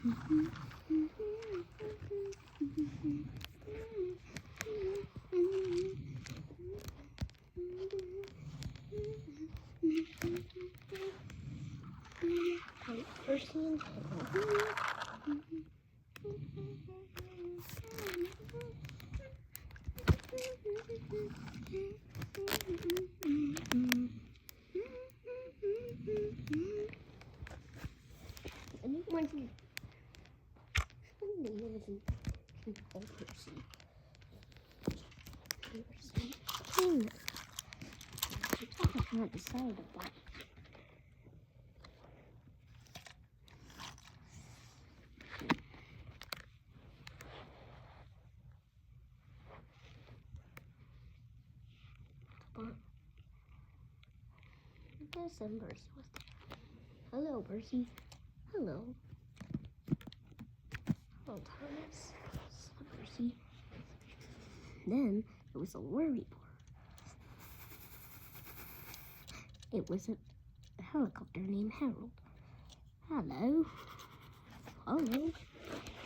Percy and I'm not decided about. And Percy was there. Hello, Percy. Hello. Hello, Thomas. Percy. Then it was a worry board. It was a helicopter named Harold. Hello. Hello.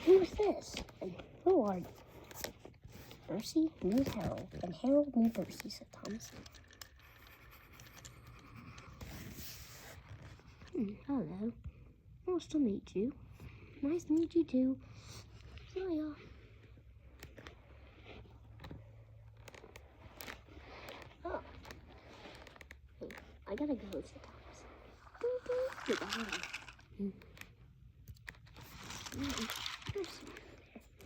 Who's this? And who are you? Percy knew Harold, and Harold knew Percy, said Thomas. Hello. Nice to meet you. Nice to meet you too. Hiya. Oh. Hey, I gotta go, said Thomas. Goodbye.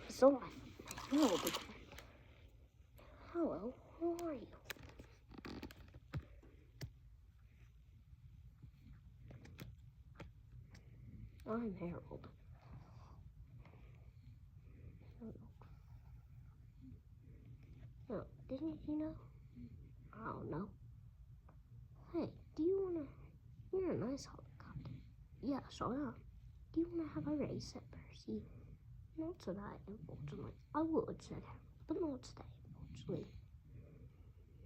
So I know the Hello, who are you? I'm Harold. No, didn't you know? I don't know. Hey, do you wanna... You're a nice helicopter. Yeah, so am. Do you wanna have a race at Percy? Not today, unfortunately. I would, said Harold, but not today, unfortunately.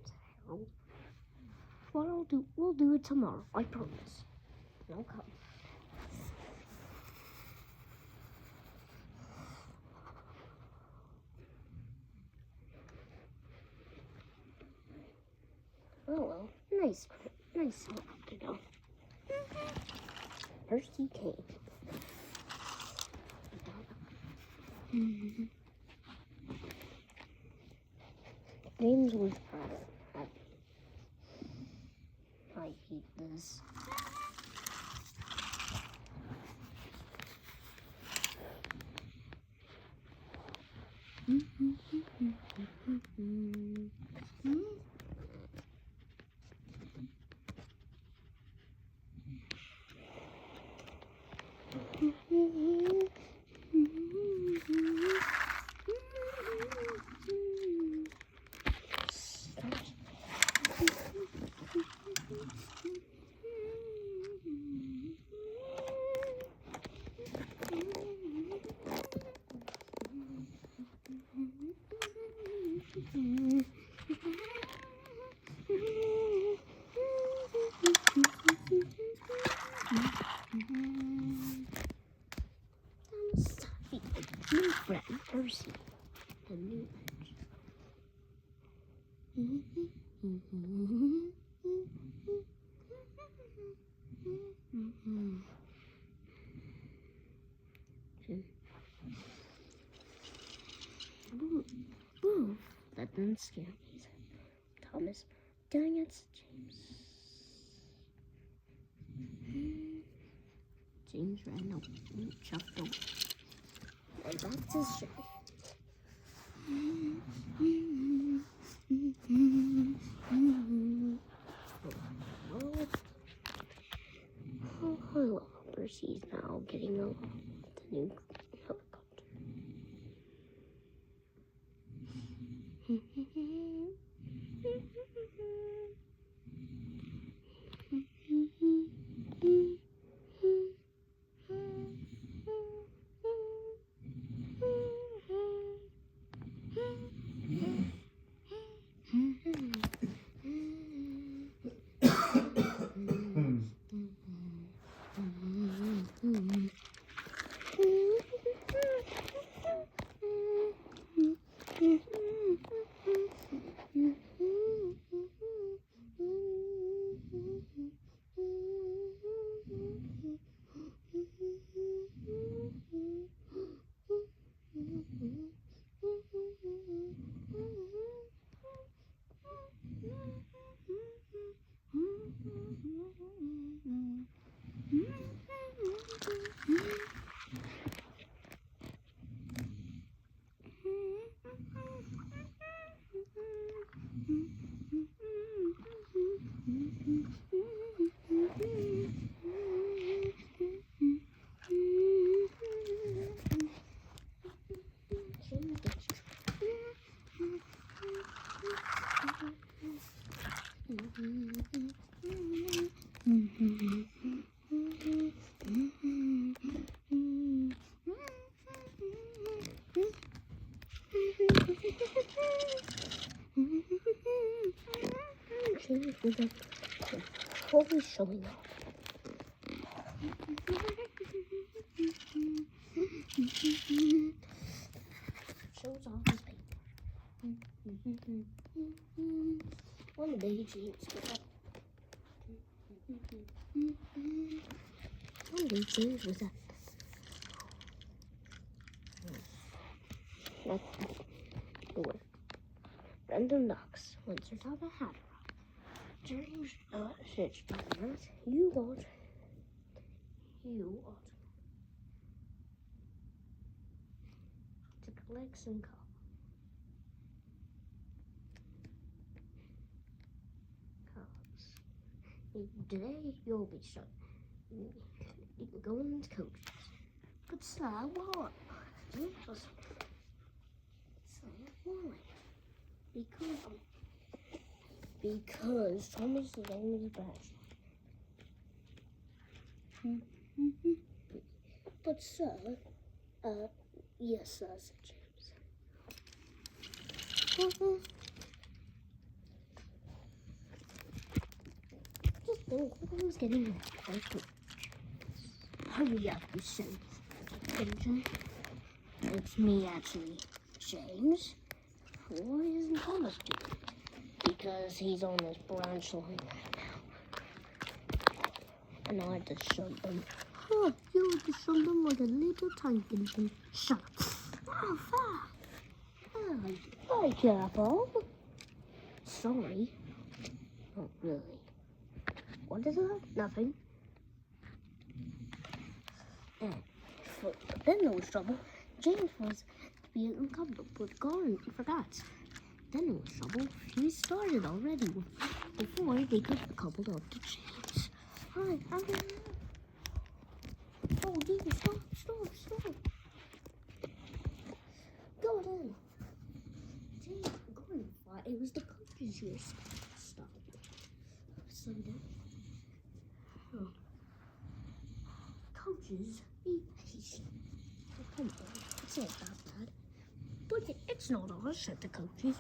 Said Harold. What we'll do it tomorrow, I promise. No come. Oh well, nice helicopter though. Percy came. James was happy. I hate this. New friend, Percy, the new Boo, that didn't scare me, said Thomas. Dang it, James. James ran up and chucked away. And that's his show. Oh, hello. Percy's now getting along with the new helicopter. James was always showing up. Shows off his paper. One day James was at the door. Brendan knocks. Once you're talking hat. James said, Spider-Man, you ought to collect some cups. Today you'll be shut. You can go into coaches. But sir, what? Just say why? Because Thomas is only bad. But sir, yes sir, said James. Just think, who's getting it? Hurry up, you son. It's me, actually, James. Why isn't Thomas doing it? Because he's on this branch line right now. And I just shoved him. Huh, you just shoved him like a little tiny thing. Shut up. Oh, fuck. Oh, hi, careful. Sorry. Not really. What is that? Nothing. And then there was trouble. James was being uncomfortable with Garden. He forgot. Then there was trouble. He started already before they could have coupled up to James. Hi, oh, dude, stop. Gordon. James, Gordon thought it was the coaches you were stopping. So then, coaches, be patient. Come on, it's not that bad. But it's not us, said the coaches.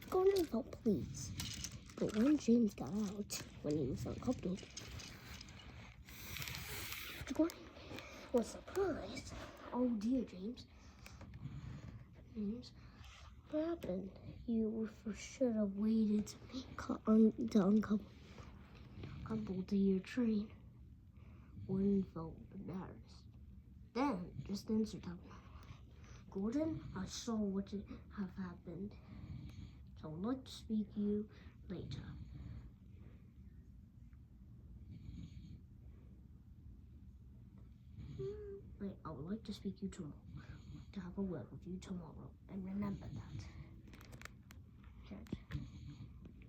Gordon felt pleased, but when James got out, when he was uncomfortable, Gordon was surprised. Oh dear, James, what happened? You should have waited to uncouple to your train. Gordon felt embarrassed. Then, just answered him. Gordon, I saw what have happened. So I'd like to speak to you later. I would like to speak to you tomorrow. To have a word with you tomorrow. And remember that.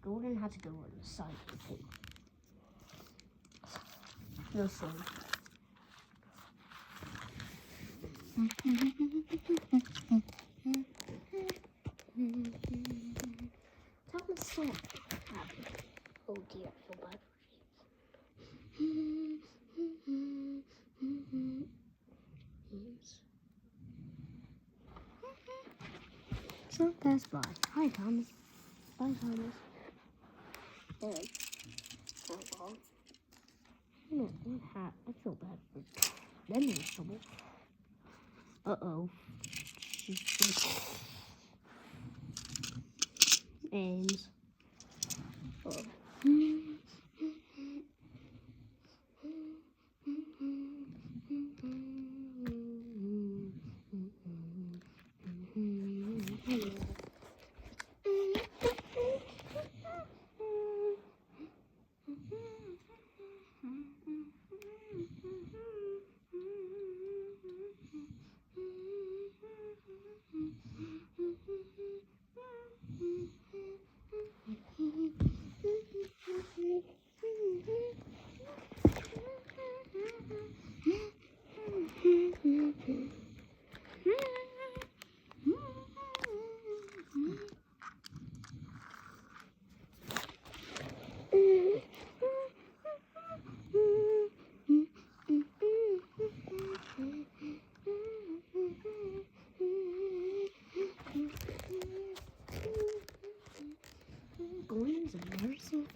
Gordon had to go on the side of the paper. Listen. Thomas saw what happened. Oh dear, I feel bad for James. So passed by. Hi, Thomas. Bye, Thomas. And for long. What happened? I feel bad for them in trouble. Uh-oh. And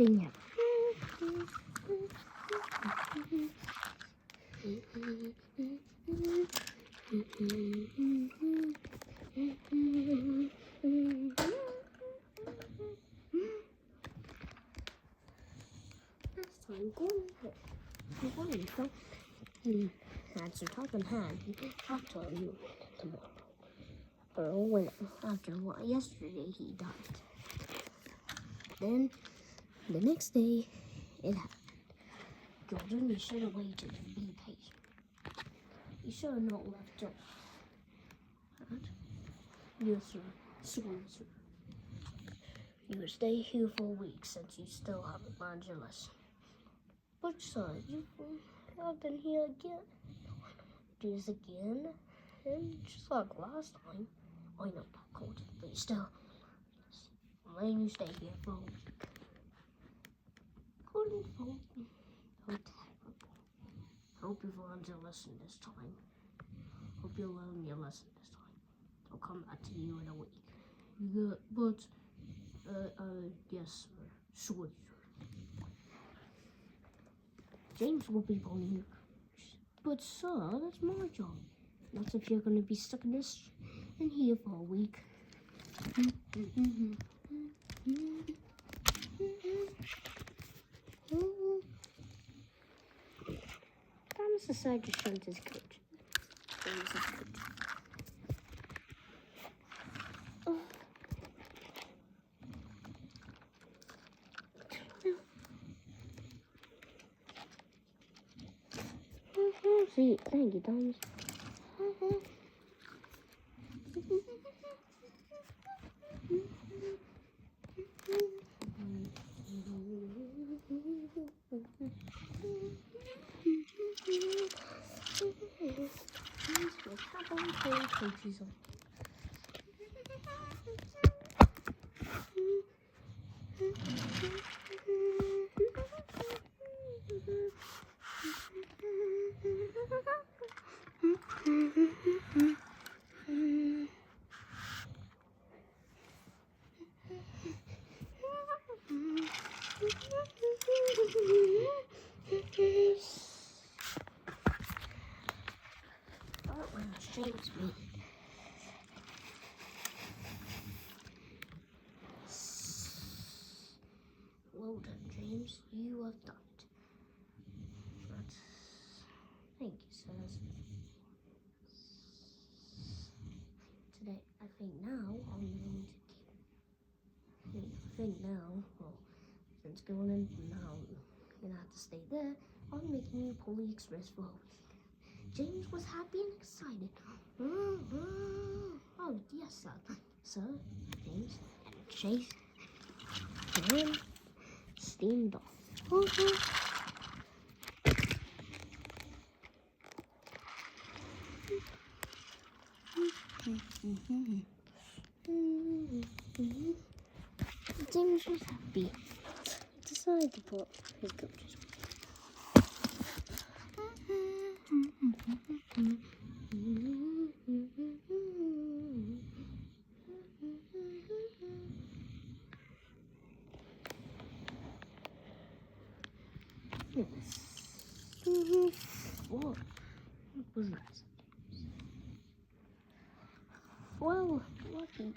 thing ever. Next time, go ahead. He had some talking hand. I'll tell you tomorrow. Or when after what yesterday he died. Then the next day it happened. Jordan, you should have waited and be patient. You should have not left up. Right? Yes, sir. Sorry, sir. You would stay here for a week since you still haven't learned your lesson. But son, I've been here again. Do this again. And just like last time. I know that cold, but still. I'm letting you stay here for a week. Couldn't hold me. Oh, terrible. Hope you've learned your lesson this time. Hope you learn your lesson this time. I'll come back to you in a week. You good? But, yes, sir. Sure, sir. James will be pulling you. But, sir, that's my job. Not if you're going to be stuck in here for a week. Thomas decided to shunt his coach. See, thank you, Thomas. James me. Well done, James. You have done it. But thank you, sirs. Today, I think now I'm going to keep. I think now, well, since going in now, you're gonna have to stay there. I'm making you Poly Express for a week. James was happy and excited. Oh, yes, sir. James and Chase and steamed off. James was happy. He decided to put his coaches. What was that? Well, lucky.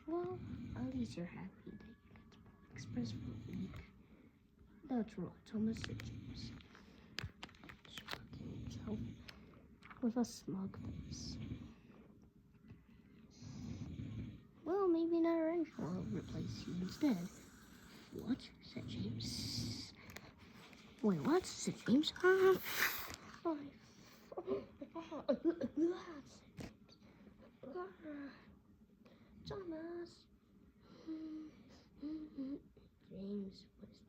Well, at least you're happy that you get Express for a week. That's right, Thomas and James. Shrugging himself with a smug face. Well, maybe another engine will replace you instead. What? Said James. Wait, what? Said James. Thomas. James was.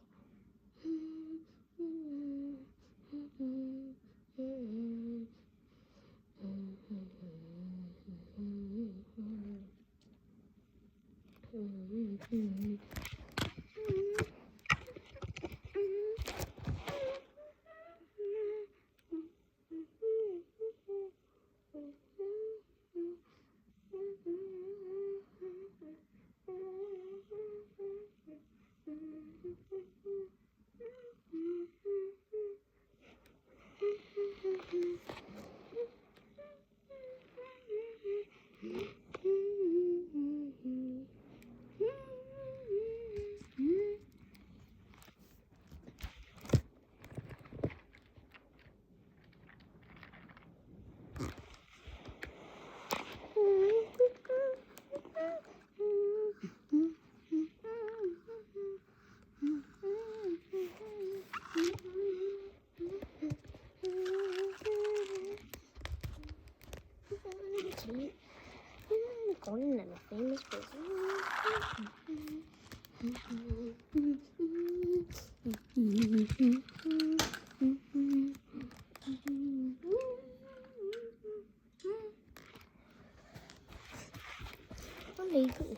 Illegal.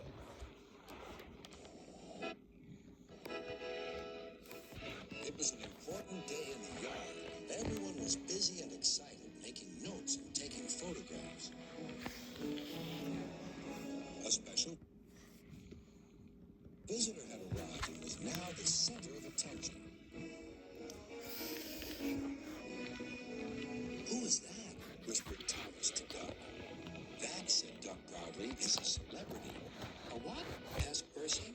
It was an important day in the yard. Everyone was busy and excited, making notes and taking photographs. A special visitor had arrived and was now the center of attention. Who is that? Whispered Thomas to Duck. That, said Duck proudly, is a celebrity. A what? Asked Percy.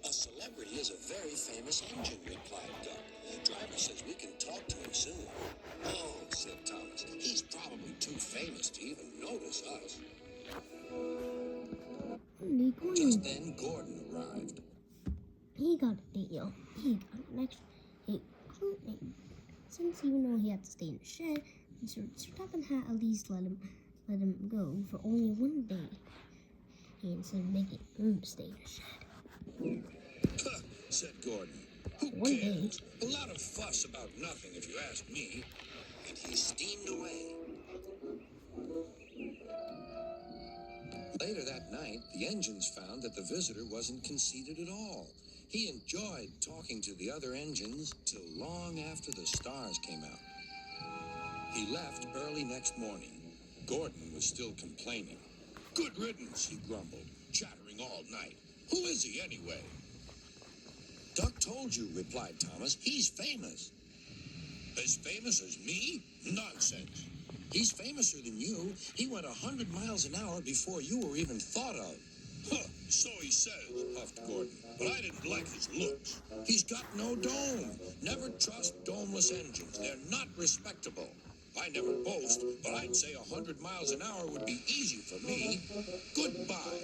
A celebrity is a very famous engine, replied Duck. The driver says we can talk to him soon. Oh, said Thomas, he's probably too famous to even notice us. Just then, Gordon arrived. He got a deal. He got an extra. Since even though he had to stay in the shed, Sir Tuppen had at least let him go for only one day. Instead of making him stay in the shed. Said Gordon. Who One cares? A lot of fuss about nothing, if you ask me. And he steamed away. Later that night, the engines found that the visitor wasn't conceited at all. He enjoyed talking to the other engines till long after the stars came out. He left early next morning. Gordon was still complaining. Good riddance, he grumbled, chattering all night. Who is he anyway? Duck told you, replied Thomas. He's famous. As famous as me? Nonsense. He's famouser than you. He went 100 miles an hour before you were even thought of. Huh, so he says, puffed Gordon. But I didn't like his looks. He's got no dome. Never trust domeless engines. They're not respectable. I never boast, but I'd say 100 miles an hour would be easy for me. Goodbye.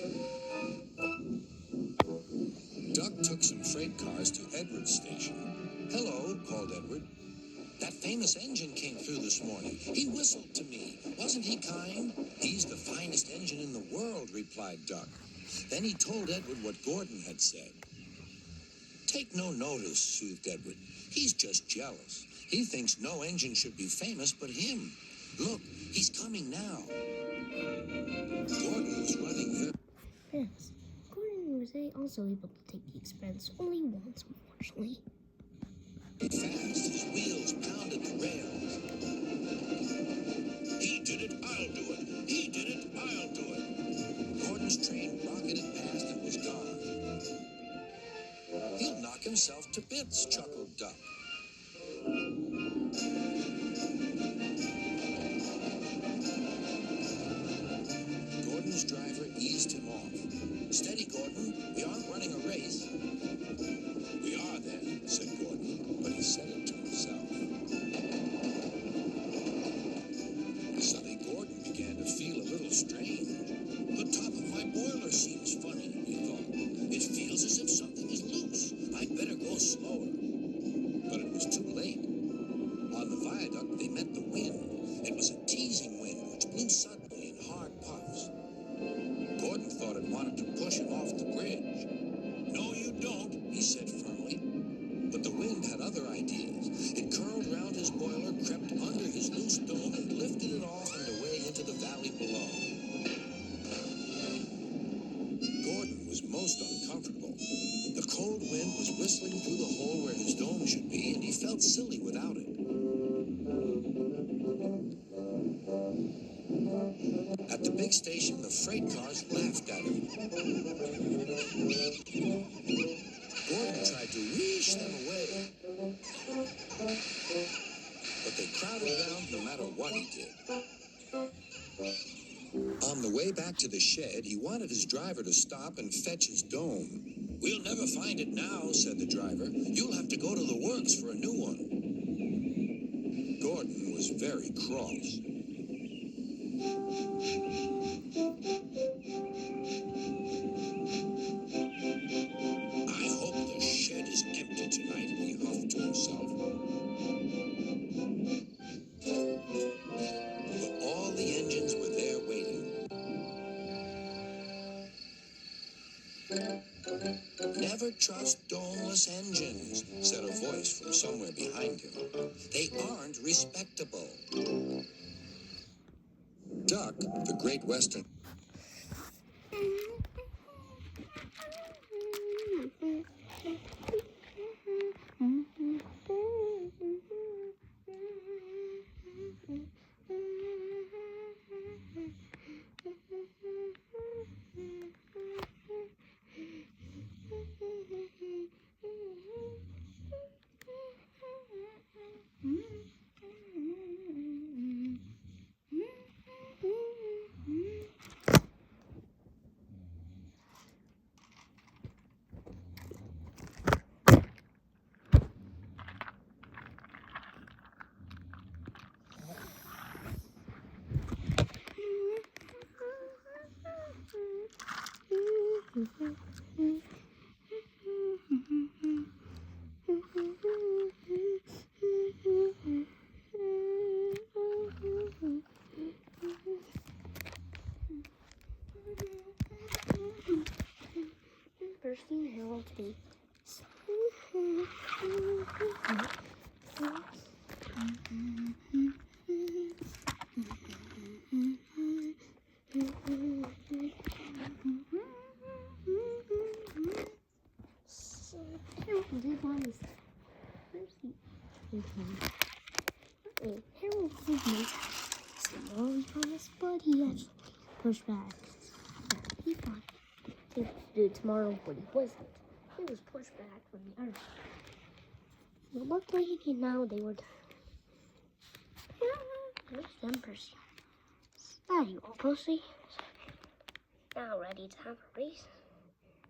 Duck took some freight cars to Edward's station. Hello, called Edward. That famous engine came through this morning. He whistled to me. Wasn't he kind? He's the finest engine in the world, replied Duck. Then he told Edward what Gordon had said. Take no notice, soothed Edward. He's just jealous. He thinks no engine should be famous but him. Look, he's coming now. Gordon was running very Yes, Gordon was also able to take the expense only once, unfortunately. fast. His wheels pounded the rails. He did it, I'll do it. He did it, I'll do it. Gordon's train rocketed past and was gone. He'll knock himself to bits, chuckled Duck. Gordon's driver eased him off. Steady, Gordon. We aren't running a race. We are then, said Gordon, but he said it to himself. Suddenly Gordon began to feel a little strange. The top of my boiler seems funny, he thought. It feels as if something is loose. I'd better go slower. But it was too late. On the viaduct, they met the wind. It was a teasing wind which blew suddenly in hard puffs. Gordon thought it wanted to push him off the bridge. No, you don't, he said firmly. But the wind had other ideas. It curled round his boiler, crept under his loose dome, and lifted it off and away into the valley below. Gordon was most uncomfortable. The cold wind was whistling through the hole where his dome should be, and he felt silly without it. At the big station, the freight cars laughed at him. Gordon tried to wheesh them away, but they crowded around no matter what he did. On the way back to the shed, he wanted his driver to stop and fetch his dome. We'll never find it now, said the driver. You'll have to go to the works for a new one. Gordon was very cross. I hope the shed is empty tonight, he huffed to himself. But all the engines were there waiting. Never trust doneless engines, said a voice from somewhere behind him. They aren't respectable. Duck, the great western. Percy and Harold too. Harold did one is Percy. Harold did make some promise, but he actually pushed back. He thought he would do it tomorrow, but he wasn't. He was pushed back from the earth. But luckily, now they were done. There's them, Percy. There you go, Percy. Now ready to have a race?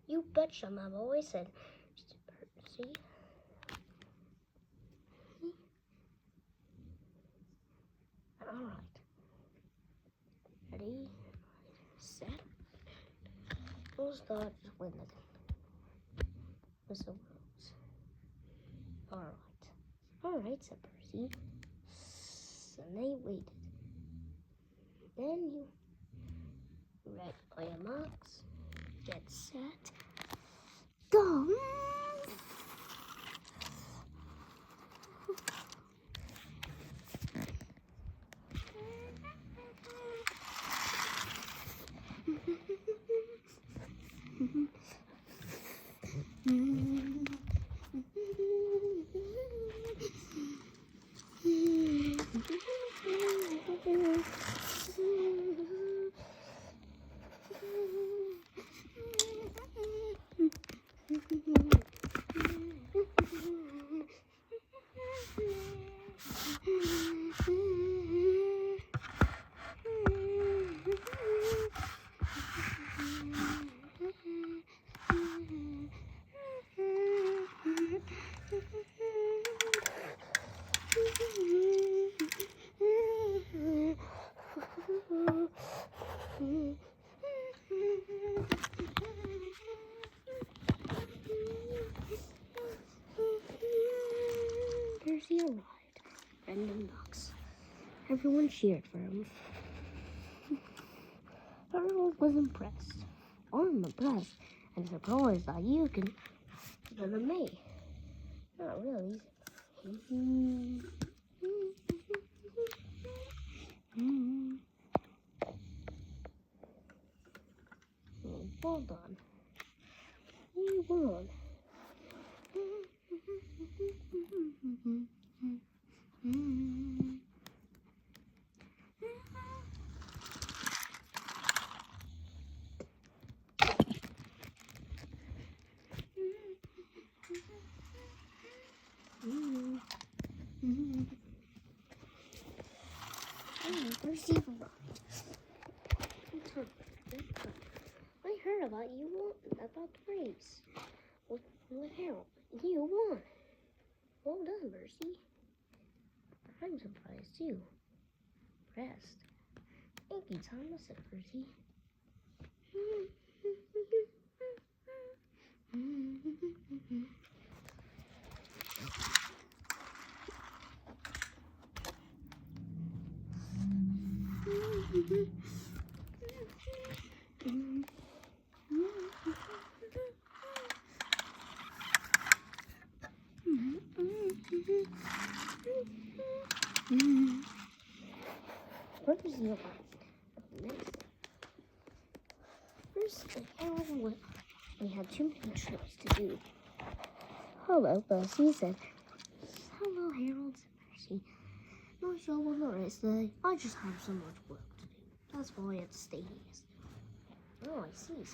You betcha, my boy, said Percy. Alright. Ready, set. We'll start with the whistle blows. Alright, said Percy. And they waited. Then you read all your marks, get set, go! Percy arrived, Brendan Box. Everyone cheered for him. Harold was impressed. I'm impressed and surprised that you can better than me. Not really. Well done. You won. Percy arrived. I heard about the race with Harold. You won. Well done, Percy. I'm surprised too. Impressed. Thank you, Thomas, said Percy. What is your next? First, Harold, we had too many trips to do. Hello, Percy said. Hello, Harold, said Percy. Not sure what there is today. I just have so much work to do. That's why I had to stay here. Oh, I see.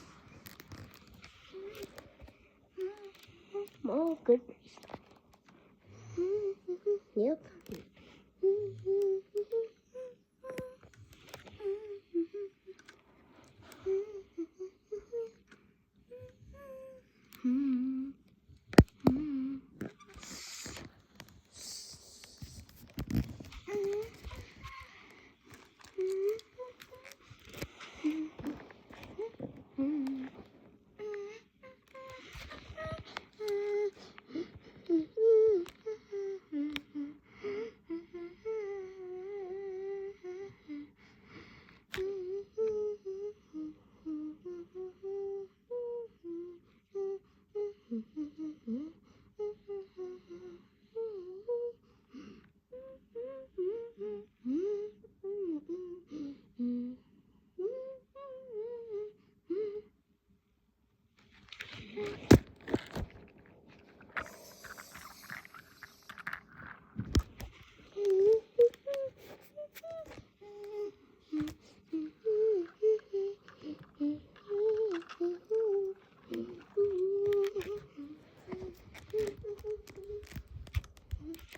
Oh, good. Yep.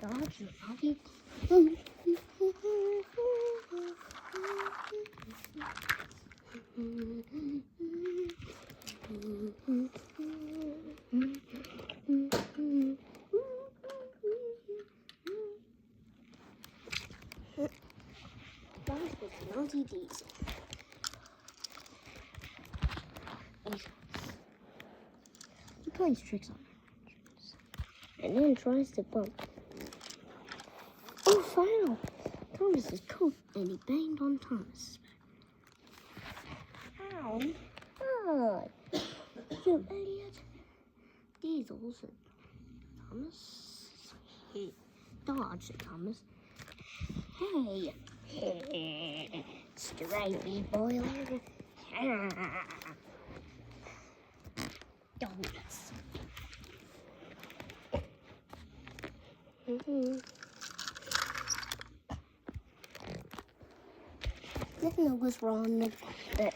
Dodge your puppy. Dodge with naughty Diesel. He plays tricks on her. And then tries to bump. Oh, final! Thomas is cool, and he banged on Thomas. Ow! Oh, you idiot! Diesel said Thomas. Hey, Dodge said Thomas. Hey! Stripey boiler. Donuts. Nothing was wrong with that.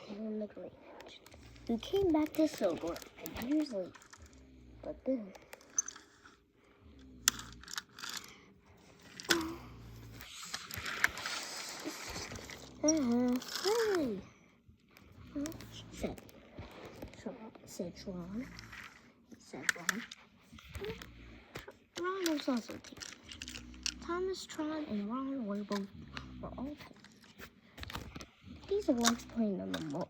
And the green engine, who came back to Silver years later. But then, hey, said Ron. Said Ron. Ron was also team. Thomas, Tron, and Ron were all team. These are likes playing on the mall.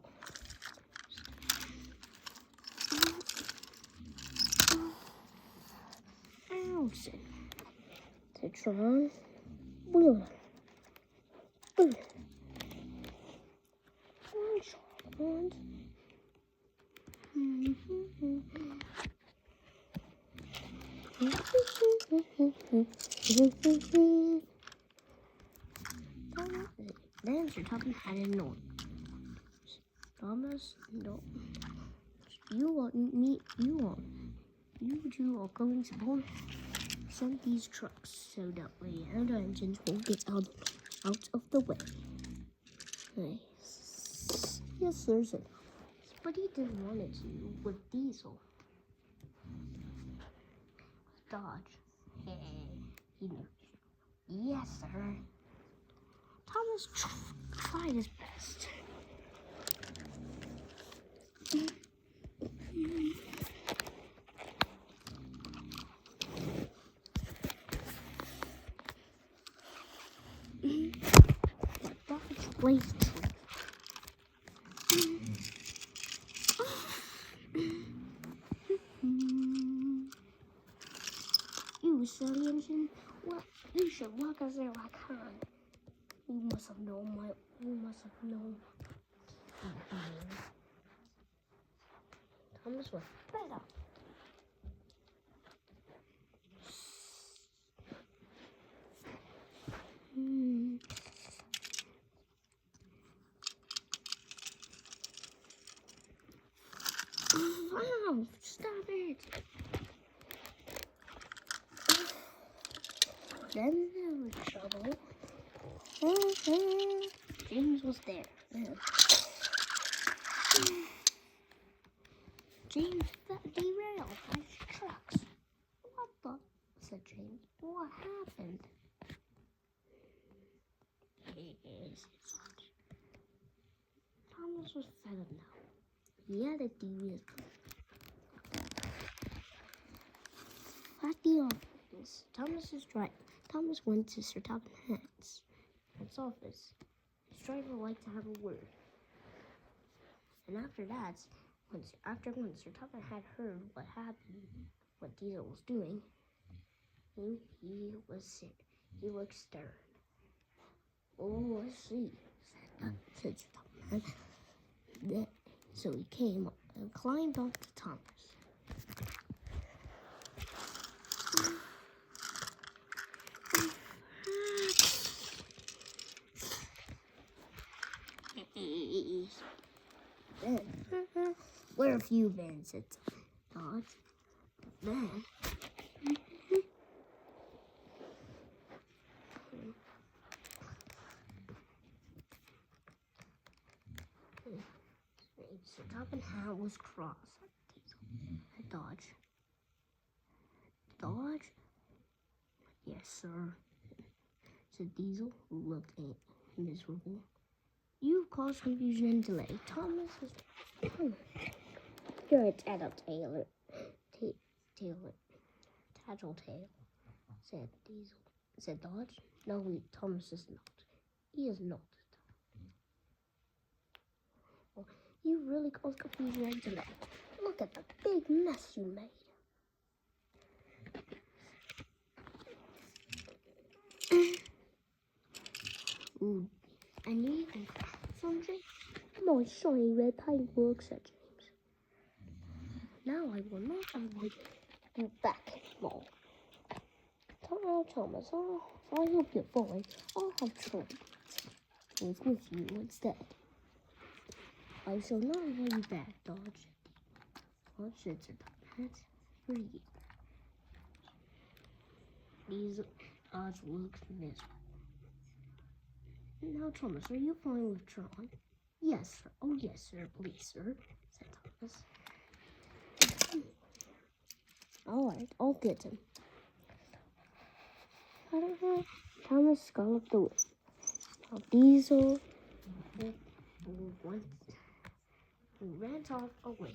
Allison said Tron. Blue. Orange. Then Sir Topham had a noise. Thomas, no. You two are going to both send these trucks so that the other engines won't get out of the way. Nice. Yes, sir, said Thomas. But he didn't want it to with Diesel. Dodge. Hey, he knew. Yes, sir. Thomas tried his best. But Dodge blazed You silly engine. Well, you should walk us there like Han. You must have known. Thomas was better. Wow, stop it. Then there was trouble. James was there. James derailed by trucks. What the? Said James. What happened? Thomas was fed up now. He had a devious. At the office, Thomas is right. Thomas went to Sir Topham Hatt's office. His driver liked to have a word. And after that, when Sir Topham had heard what happened, what Diesel was doing, he looked stern. Oh, I see, said Sir Topham. So he came up and climbed onto Thomas. Where have you been? Said Dodge. Then Sir Topham Hatt was cross at Dodge. Dodge? Yes, sir, said Diesel, who looked miserable. You've caused confusion and delay. Thomas is... You're a tattletale. Tattletale, said Diesel. Said Dodge. No, Thomas is not. He is not. Well, you really caused confusion and delay. Look at the big mess you made. Ooh, and you even some James. My shiny red paintwork, said James. Now I will not avoid you back anymore. Thomas, I hope you're fine. I'll have trouble with you instead. I shall not avoid you back, Dodge. Dodge said Sir Topham Hatt for you. These odds looked miserable. Now, Thomas, are you fine with Tron? Yes, sir. Oh, yes, sir. Please, sir, said Thomas. All right, I'll get him. Thomas scalloped away. Now, Diesel ran off away.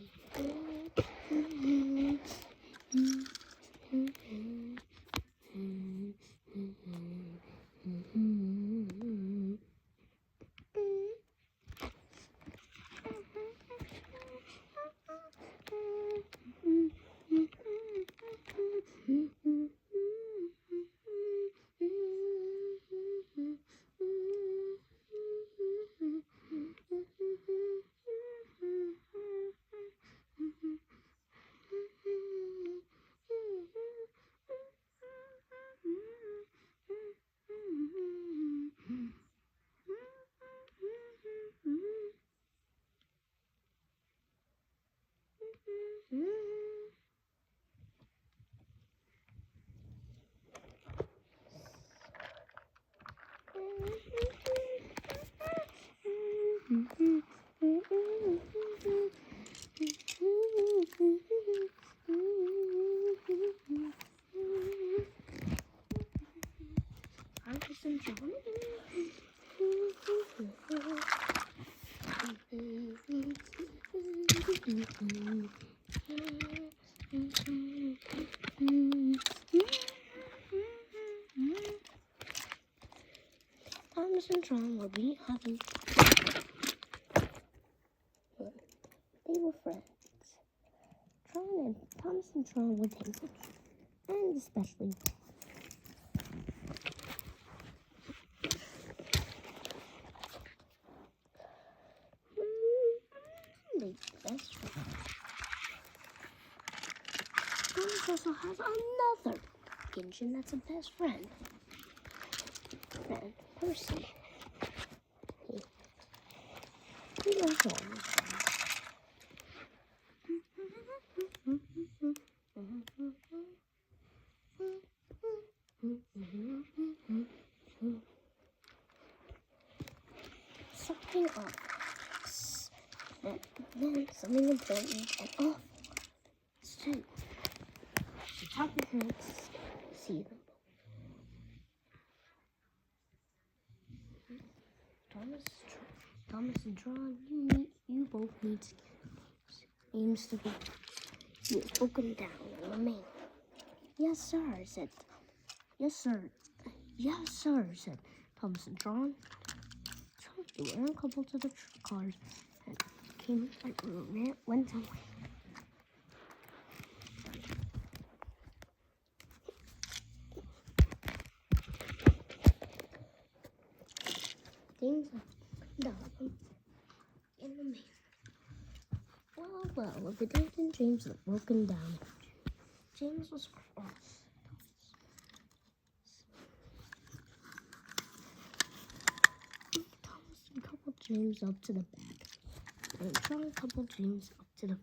Thomas and Tron were being happy. They were friends. Thomas and Tron would take pictures, and especially they were best friends. Thomas also has another engine that's a best friend. Percy. He goes home. Something obvious, and then something important and awful. So, the top of your head, see them. Thomas and John, you both need aims to be broken down in the main. Yes, sir, said. Yes, sir. Yes, sir, said Thomas and John. So they were coupled to the cars and went away. Things down in the main. Well, evidently James had broken down. James was cross. Thomas coupled James up to the back, and John coupled James up to the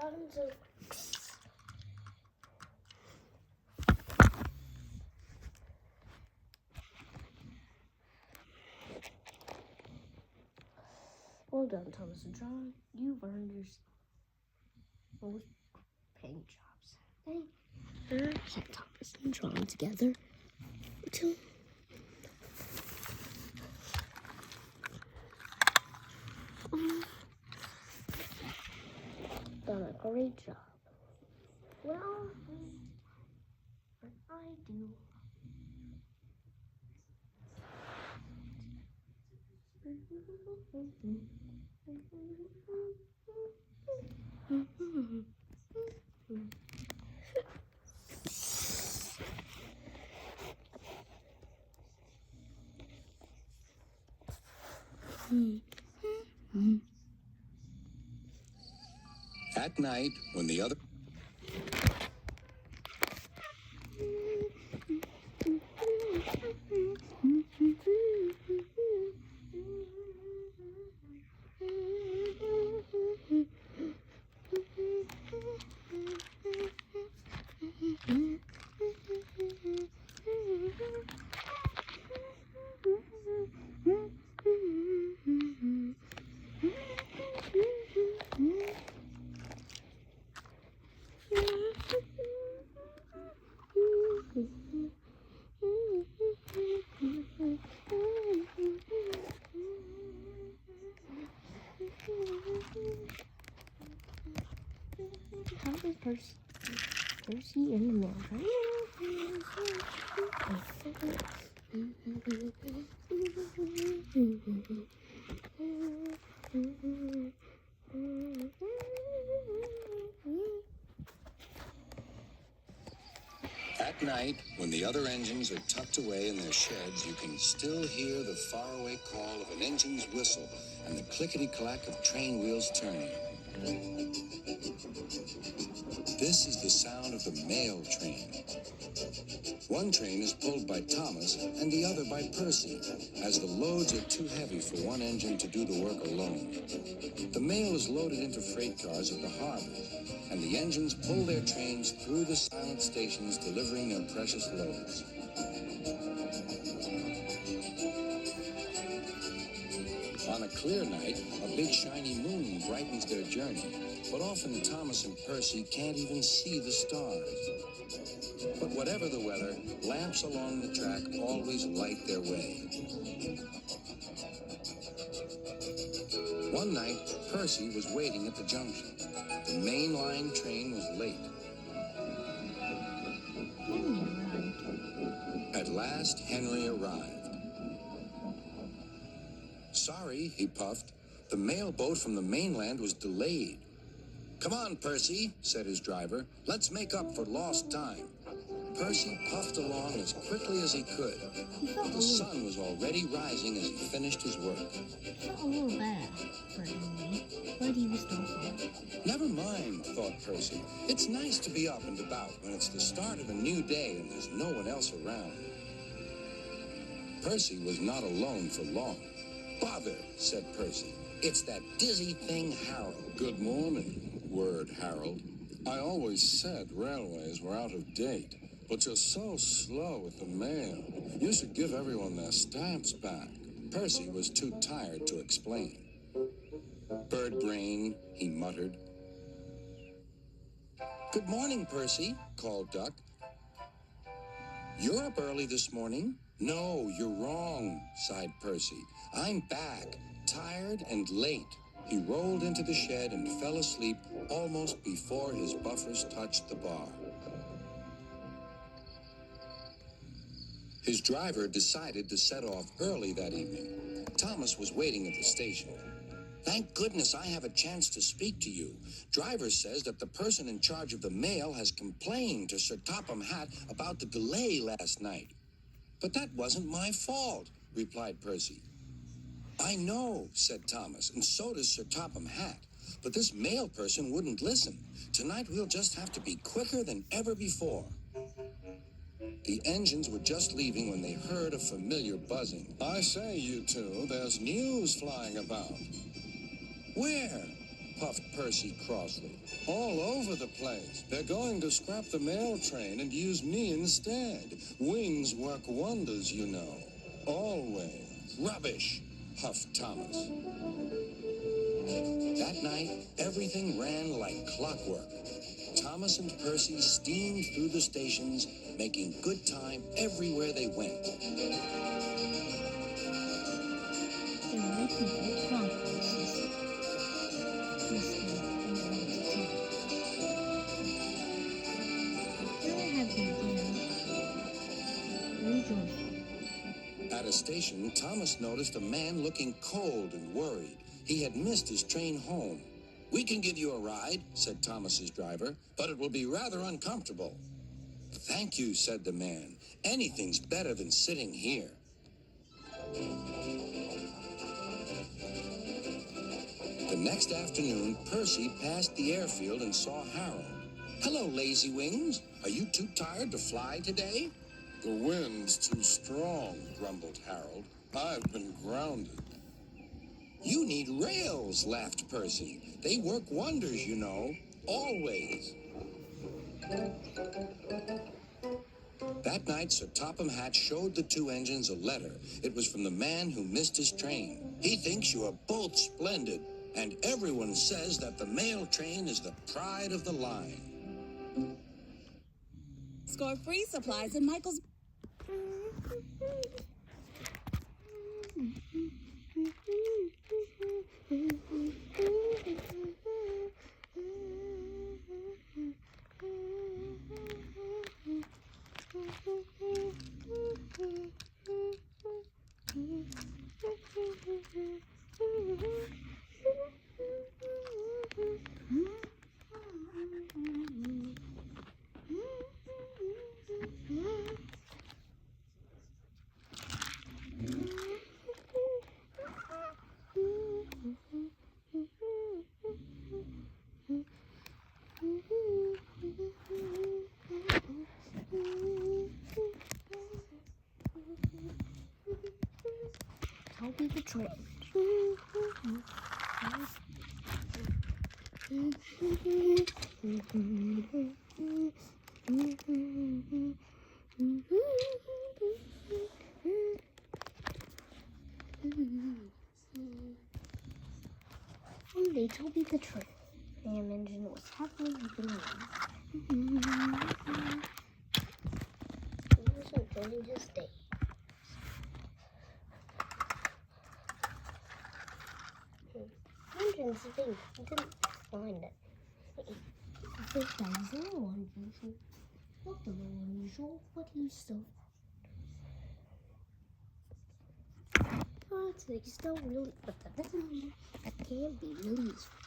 got him to. Well done, Thomas and John. You've earned your most paying jobs. They set Thomas and John together to done a great job. Well, what I do. At night, when the other... How is Percy in the mail? At night, when the other engines are tucked away in their sheds, you can still hear the faraway call of an engine's whistle and the clickety-clack of train wheels turning. This is the sound of the mail train. One train is pulled by Thomas and the other by Percy, as the loads are too heavy for one engine to do the work alone. The mail is loaded into freight cars at the harbor, and the engines pull their trains through the silent stations, delivering their precious loads. On a clear night, a big shiny moon brightens their journey, but often Thomas and Percy can't even see the stars. But whatever the weather, lamps along the track always light their way. One night, Percy was waiting at the junction. The main line train was late. At last, Henry arrived. Sorry, he puffed. The mail boat from the mainland was delayed. Come on, Percy, said his driver. Let's make up for lost time. Percy puffed along as quickly as he could. The sun was already rising as he finished his work. He felt a little bad for Emily, but he was still fun. Never mind, thought Percy. It's nice to be up and about when it's the start of a new day and there's no one else around. Percy was not alone for long. Bother, said Percy. It's that dizzy thing, Harold. Good morning, whirred Harold. I always said railways were out of date, but you're so slow with the mail. You should give everyone their stamps back. Percy was too tired to explain. Bird brain, he muttered. Good morning, Percy, called Duck. You're up early this morning? No, you're wrong, sighed Percy. I'm back, tired and late. He rolled into the shed and fell asleep almost before his buffers touched the bar. His driver decided to set off early that evening. Thomas was waiting at the station. Thank goodness I have a chance to speak to you. Driver says that the person in charge of the mail has complained to Sir Topham Hatt about the delay last night. But that wasn't my fault, replied Percy. I know, said Thomas, and so does Sir Topham Hatt. But this mail person wouldn't listen. Tonight we'll just have to be quicker than ever before. The engines were just leaving when they heard a familiar buzzing. I say, you two, there's news flying about. Where? Puffed Percy crossly. All over the place. They're going to scrap the mail train and use me instead. Wings work wonders, you know. Always. Rubbish, huffed Thomas. That night, everything ran like clockwork. Thomas and Percy steamed through the stations, making good time everywhere they went. They were making good progress. At a station, Thomas noticed a man looking cold and worried. He had missed his train home. We can give you a ride, said Thomas's driver, but it will be rather uncomfortable. Thank you, said the man. Anything's better than sitting here. The next afternoon, Percy passed the airfield and saw Harold. Hello, Lazy Wings. Are you too tired to fly today? The wind's too strong, grumbled Harold. I've been grounded. You need rails, laughed Percy. They work wonders, you know. Always. That night, Sir Topham Hatt showed the two engines a letter. It was from the man who missed his train. He thinks you are both splendid, and everyone says that the mail train is the pride of the line. Score free supplies in Michael's. Toby the Train. One day, Toby the Train engine was happily moving along. He was enjoying his day. Engine's thing, he didn't find it. This guy's a little unusual. Not a little unusual, but he's still. But they still really, but that doesn't mean that can't be really useful.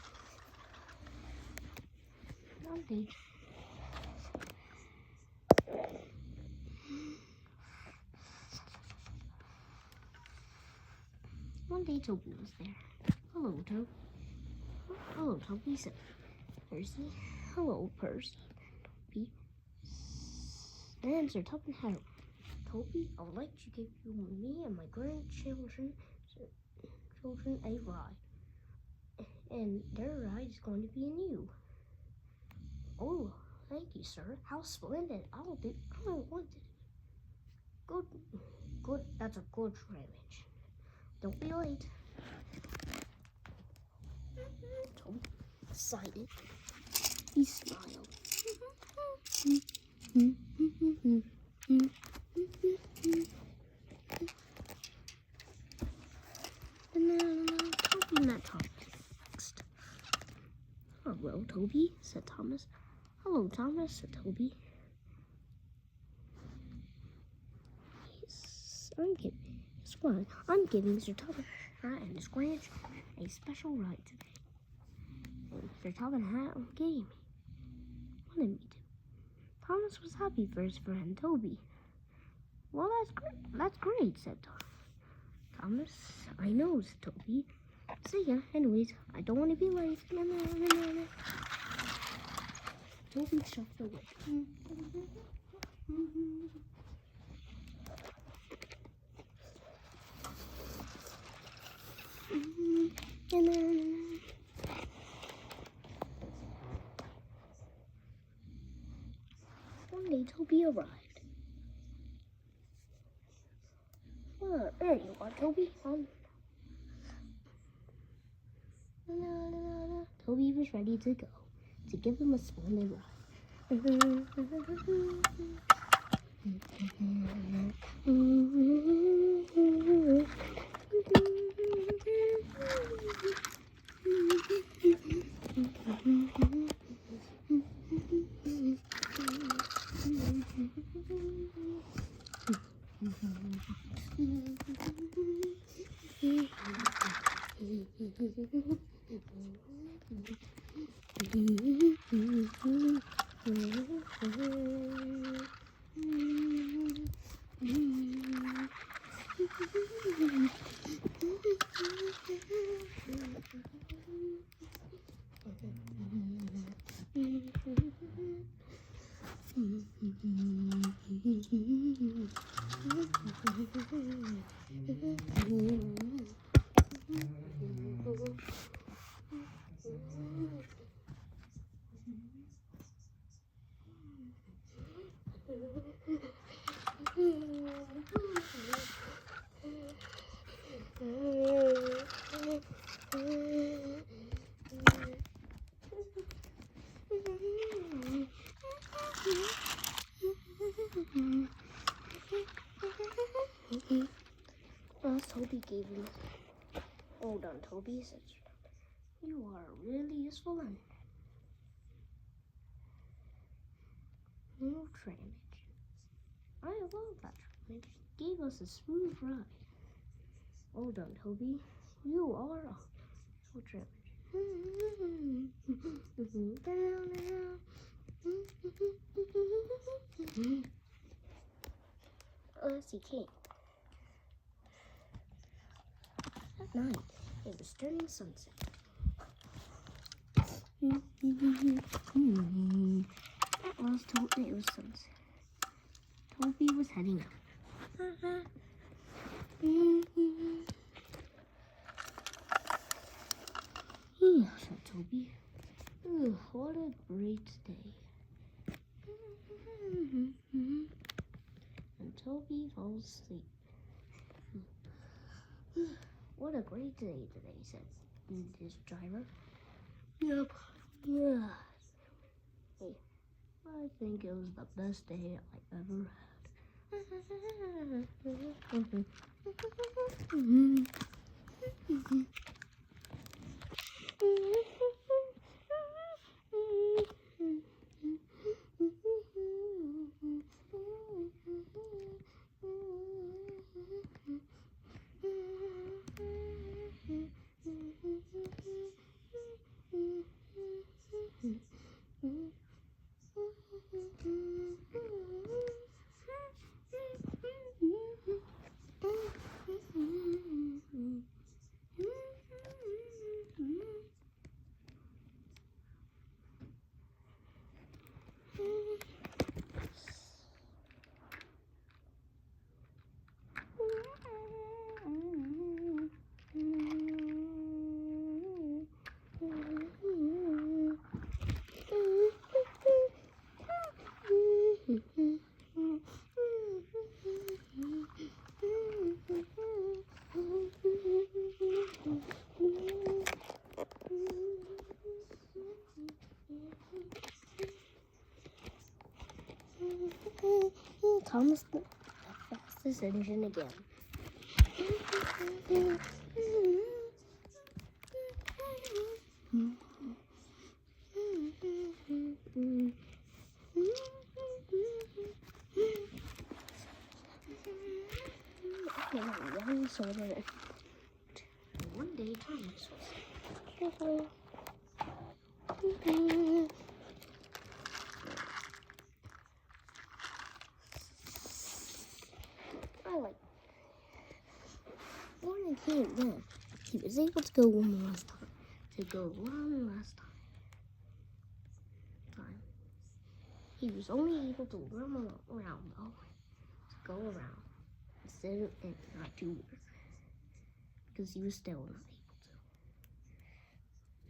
One day Toby was there. Hello, Toby. Hello, Toby, said Percy. Hello, Percy. Toby. And Sir Toby had Toby, I would like to give you me and my grandchildren a ride. And their ride is going to be in you. Oh, thank you, sir. How splendid. I wanted it. Good, that's a good image. Don't be late. Toby excited. He smiled. Toby met Thomas next. Hello, Toby, said Thomas. Hello, Thomas, said Toby. I'm giving Sir Toby and his grandchildren a special ride today. And Sir Toby wanted me to. Thomas was happy for his friend Toby. Well, that's great, said Thomas. I know, said Toby. See ya. Anyways, I don't want to be late. Toby shuffled away. One day Toby arrived. Oh, there you are, Toby. Toby was ready to go, to give him a splendid ride. Toby gave him. Hold on, Toby, said you are really useful and no train engine. I love that train engine. Gave us a smooth ride. Hold on, Toby. You are a train engine. Let's see, King. At night, it was turning sunset. At last, it was sunset. Toby was heading out. Said Toby. What a great day. And Toby falls asleep. What a great day today, said his driver. Yep. Yeah. Hey, I think it was the best day I ever had. the fastest engine again. Okay, one soda. One day, Thomas was. I like. When I came then, he was able to go one last time. To go one last time. He was only able to run around though. To go around instead of and not to work. Because he was still not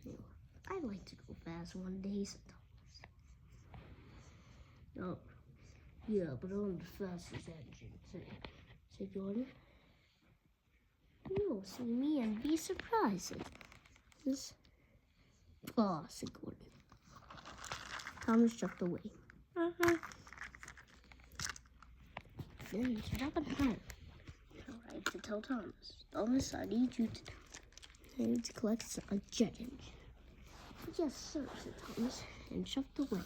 able to. I'd like to go fast one day sometimes. Oh, yeah, but I'm the fastest engine. Say Jordan. You'll see me and be surprised. This. Oh, said Gordon. Thomas jumped away. Then shut up and hide. Alright, to tell Thomas. Thomas, I need you to collect a jet engine. Yes, sir, said Thomas, and shoved away.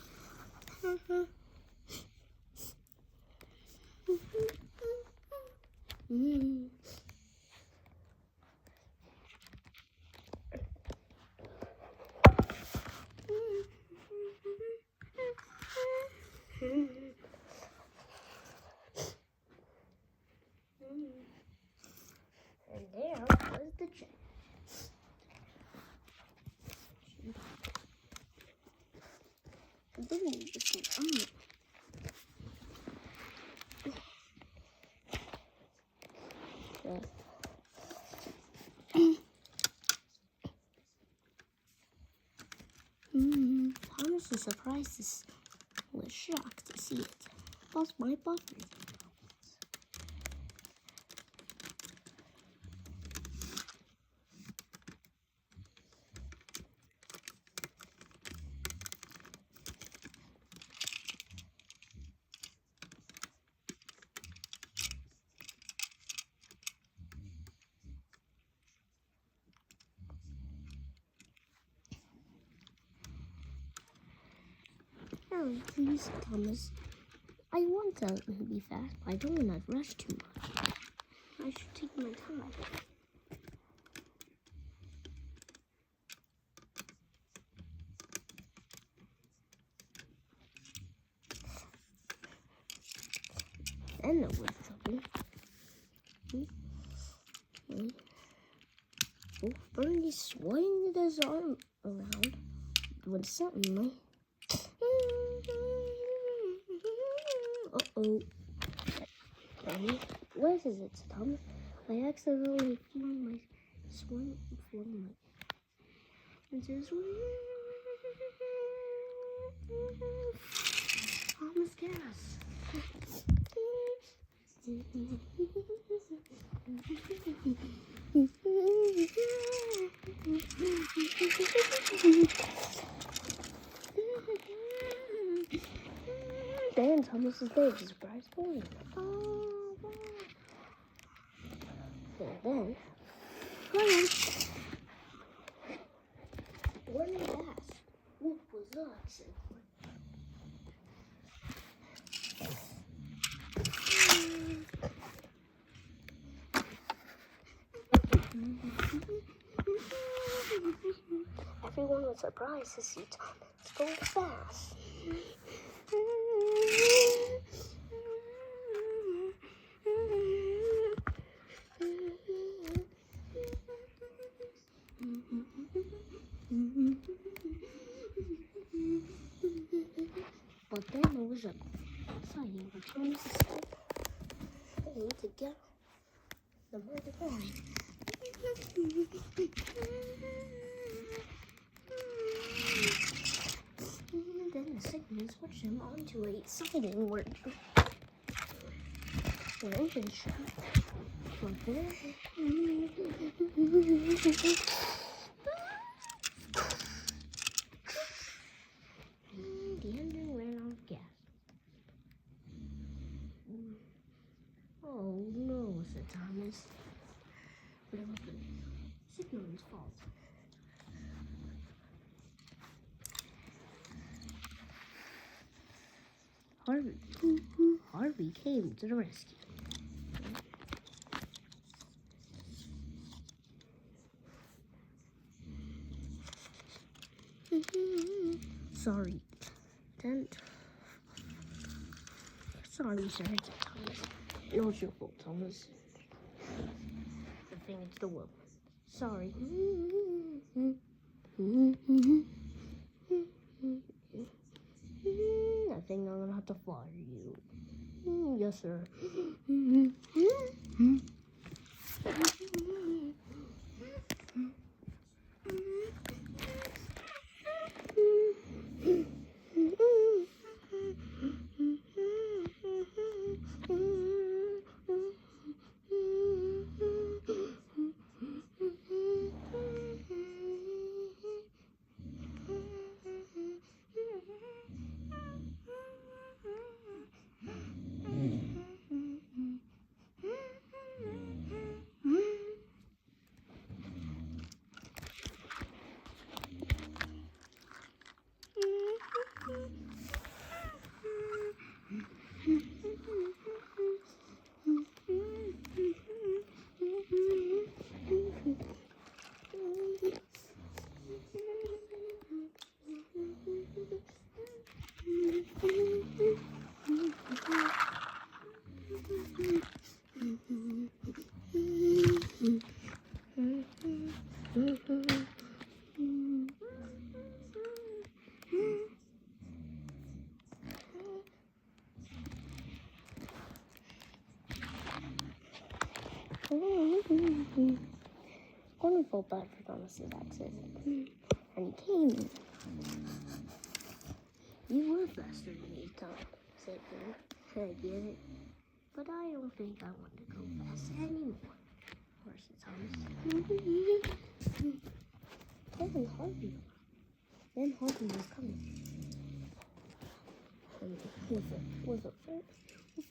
And there was the jet. I believe this is on. Thomas was surprised, was shocked to see it. Lost my buffers. Oh, please, Thomas. I want to be fast, but I don't want to rush too much. I should take my time. Then there was trouble. Bernie swung his arm around when suddenly. Uh-oh. Bernie, where is it, Tom? I accidentally swung my. And says, Thomas gas. Then Thomas is there to surprise Gordon. Oh, wow. And then, Gordon asked, what was that? Said Everyone was surprised to see Thomas go fast. But then there was a sighting where Thomas said, I need to get the murder going. Then the signal switched him onto a sighting where engine shot. But there. The engine ran out of gas. But it was the signalman's fault. Harvey came to the rescue. Sorry. Sorry, sir. It's Thomas. No, it's your fault, Thomas. The thing is the woman. Sorry. I think I'm gonna have to fire you. Yes, sir. Only felt bad for Thomas's accident. And he came. You were faster than me, Tom, said Bill. I get it. But I don't think I want to go fast anymore. Said Thomas. Then Harvey was coming. With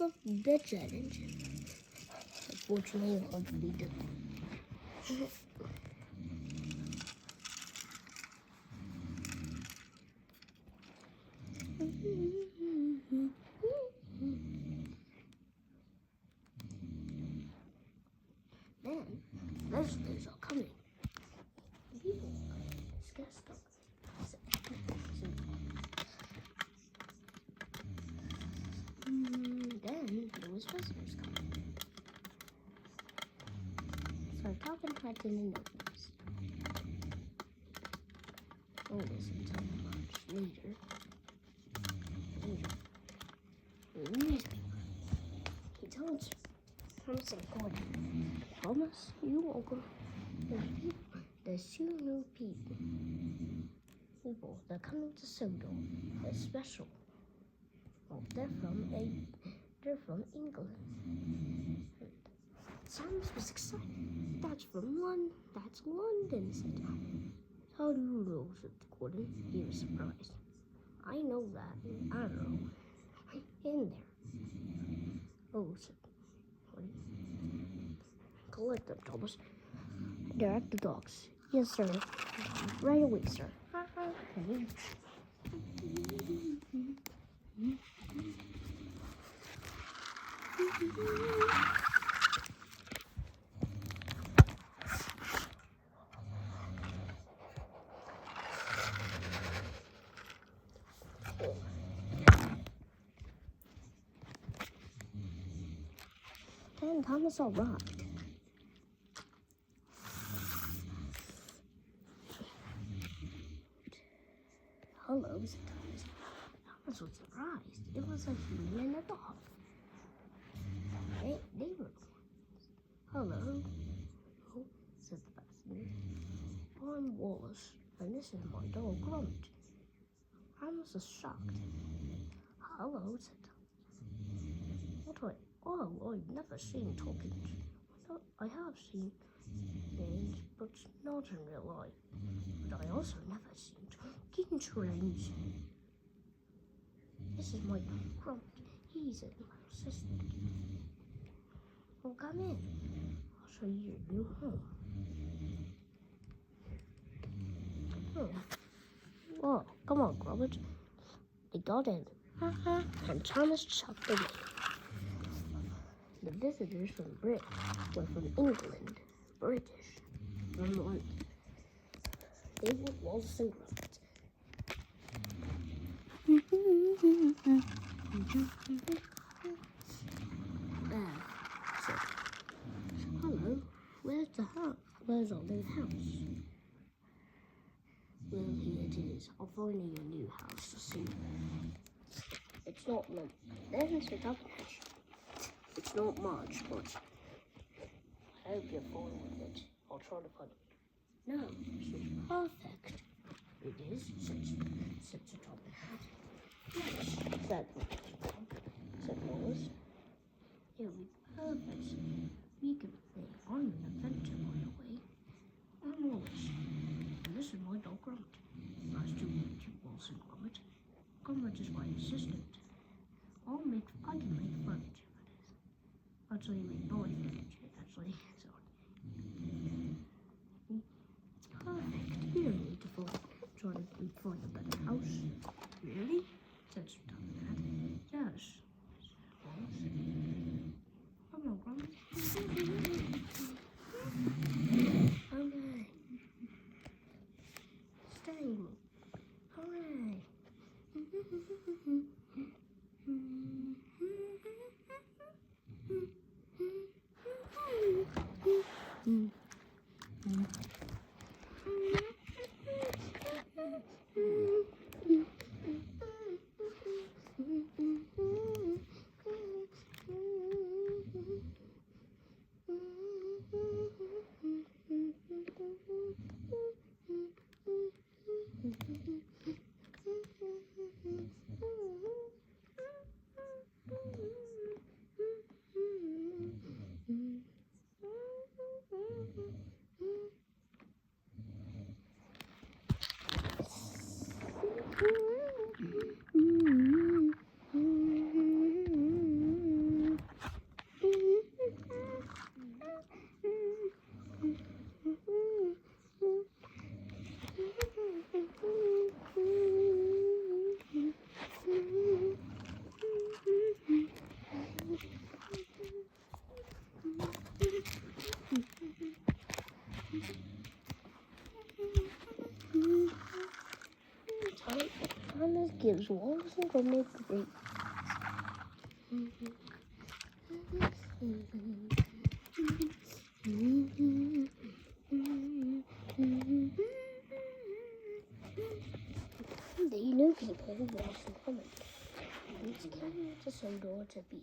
a dead jet engine. Unfortunately, Harvey didn't. Then, visitors are coming. People are disgusting. Then, there was visitors coming. So, Calvin had to notice. Oh, this until much later. He tells Thomas and Gordon, Thomas, you will go. There's two new people. They're coming to Sodor. They're special. Oh, they're from England. Thomas was excited. That's London, said Tom. How do you know, said Gordon. He was surprised. I know that. I don't know. In there. Oh, said Gordon. Collect them, Thomas. They're at the docks. Yes, sir. Right away, sir. Then Thomas arrived. Hello, said Thomas. Thomas was surprised. It was a human and a dog. They were the ones. Hello, said the passenger. I'm Wallace, and this is my dog, Gromit. Thomas was shocked. Hello, said Thomas. I've never seen talking. I have seen things, but not in real life. But I also never seen talking trains. This is my Gromit. He's my assistant. Well, come in. I'll show you your new home. Whoa, come on, Gromit. They got in. And Thomas chucked away. The visitors from Britain were from England, British, from London. They were Wallace and Gromit. So, hello, where's the house? Where's our new house? Well, here it is. I'll find you a new house soon. It's not much. There's Mr. Tuppence. It's not much, but I hope you're fine with it. I'll try to find it. No, this is perfect. It is, said Sir Tuppence. Yes, said Wallace. It'll be perfect. We can play on an adventure, by the way. I'm Wallace. And this is my dog, Gromit. Nice to meet you, Wallace and Gromit. Gromit is my assistant. I can make furniture, that is. Actually, make noise furniture, actually. So, perfect. You don't need to try to find a better house. Really? Said Sir Tuppence. Yes. Wallace. Come on, Gromit. Okay. Staying. Hooray. Thomas gives Wallace and Gromit great. The new people who Wallace and Gromit. It's coming to some door to be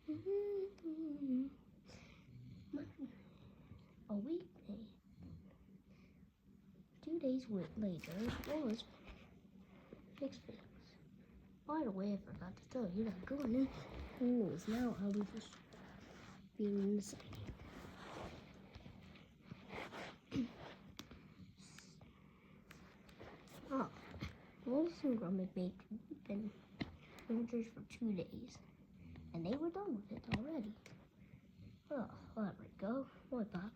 there. A week later. 2 days later, Wallace fixed things. By the way, I forgot to tell you that Gordon is now out of just being inside. Wallace and Gromit made furniture for 2 days, and they were done with it already. Well, there we go. My back.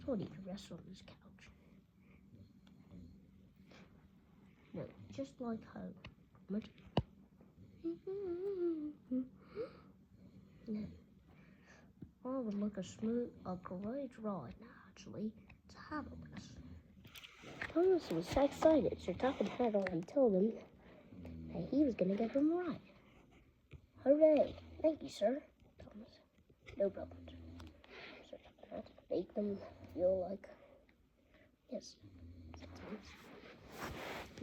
So he can rest on this couch. No, just like how much. No. Oh, would look a great ride actually to have it with us. Thomas was so excited. Sir Tuppence had already told him that he was going to get him a ride. Hooray! Thank you, sir. Thomas. No problem. Sir Tuppence. Make them feel like. Yes.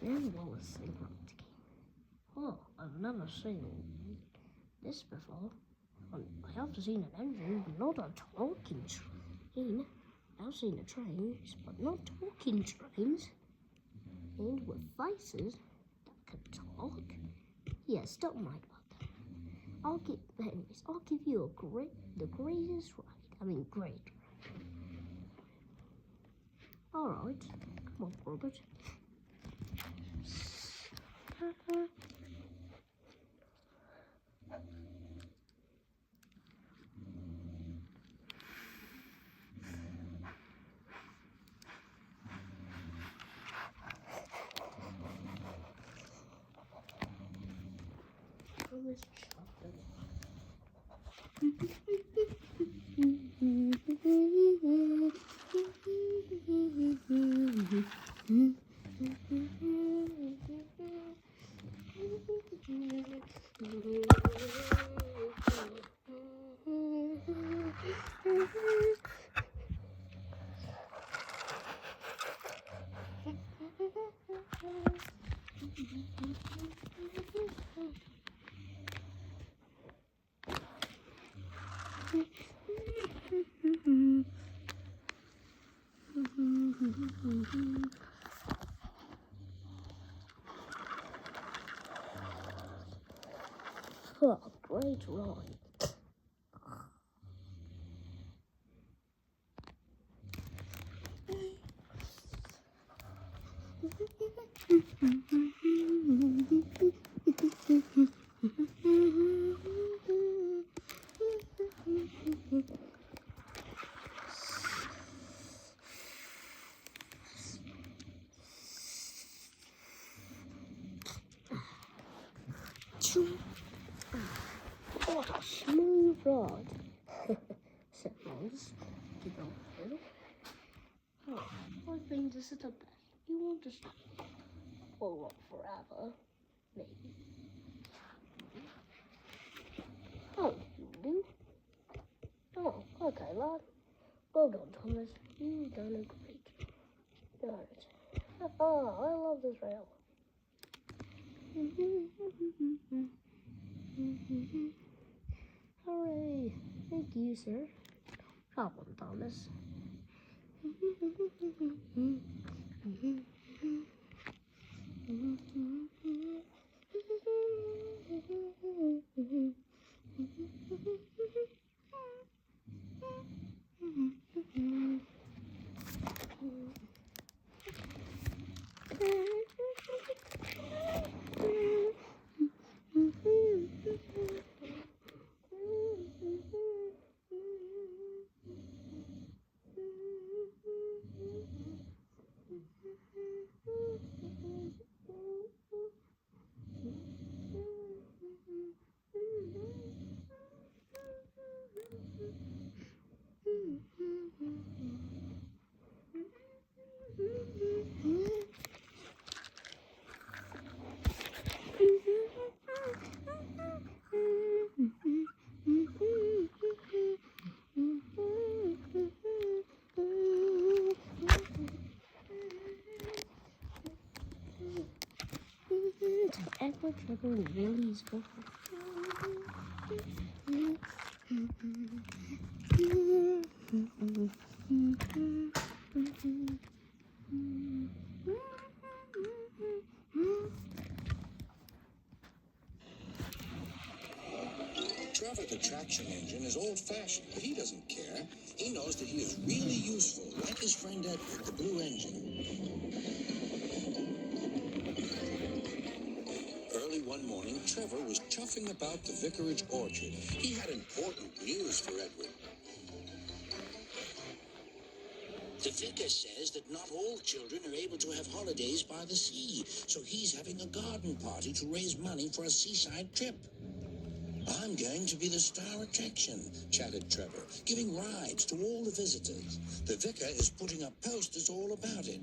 Then Wallace and Gromit came. Oh, I've never seen this before. I have seen an engine, but not a talking train. I've seen trains, but not talking trains. And with faces that can talk. Yes, don't mind about that. I'll give you the greatest ride. Great ride. All right, come on, Robert. Thomas Shelton. Oh, great ride. What a smooth ride. So let's get over here. Oh, I've been to sit up there. You want to stay? Well, not forever. Maybe. Oh, you do? Oh, okay, lad. Well done, Thomas. You've done a great job. Right. Oh, I love this rail. Hooray! Thank you, sir. Problem, Thomas. Edward Trevor and Willie's vocal. Trevor the traction engine is old-fashioned, but he doesn't care. He knows that he is really useful, like his friend Edward, the blue engine. Early one morning, Trevor was chuffing about the vicarage orchard. He had important news for Edward. The vicar says that not all children are able to have holidays by the sea, so he's having a garden party to raise money for a seaside trip. I'm going to be the star attraction, chatted Trevor, giving rides to all the visitors. The vicar is putting up posters all about it.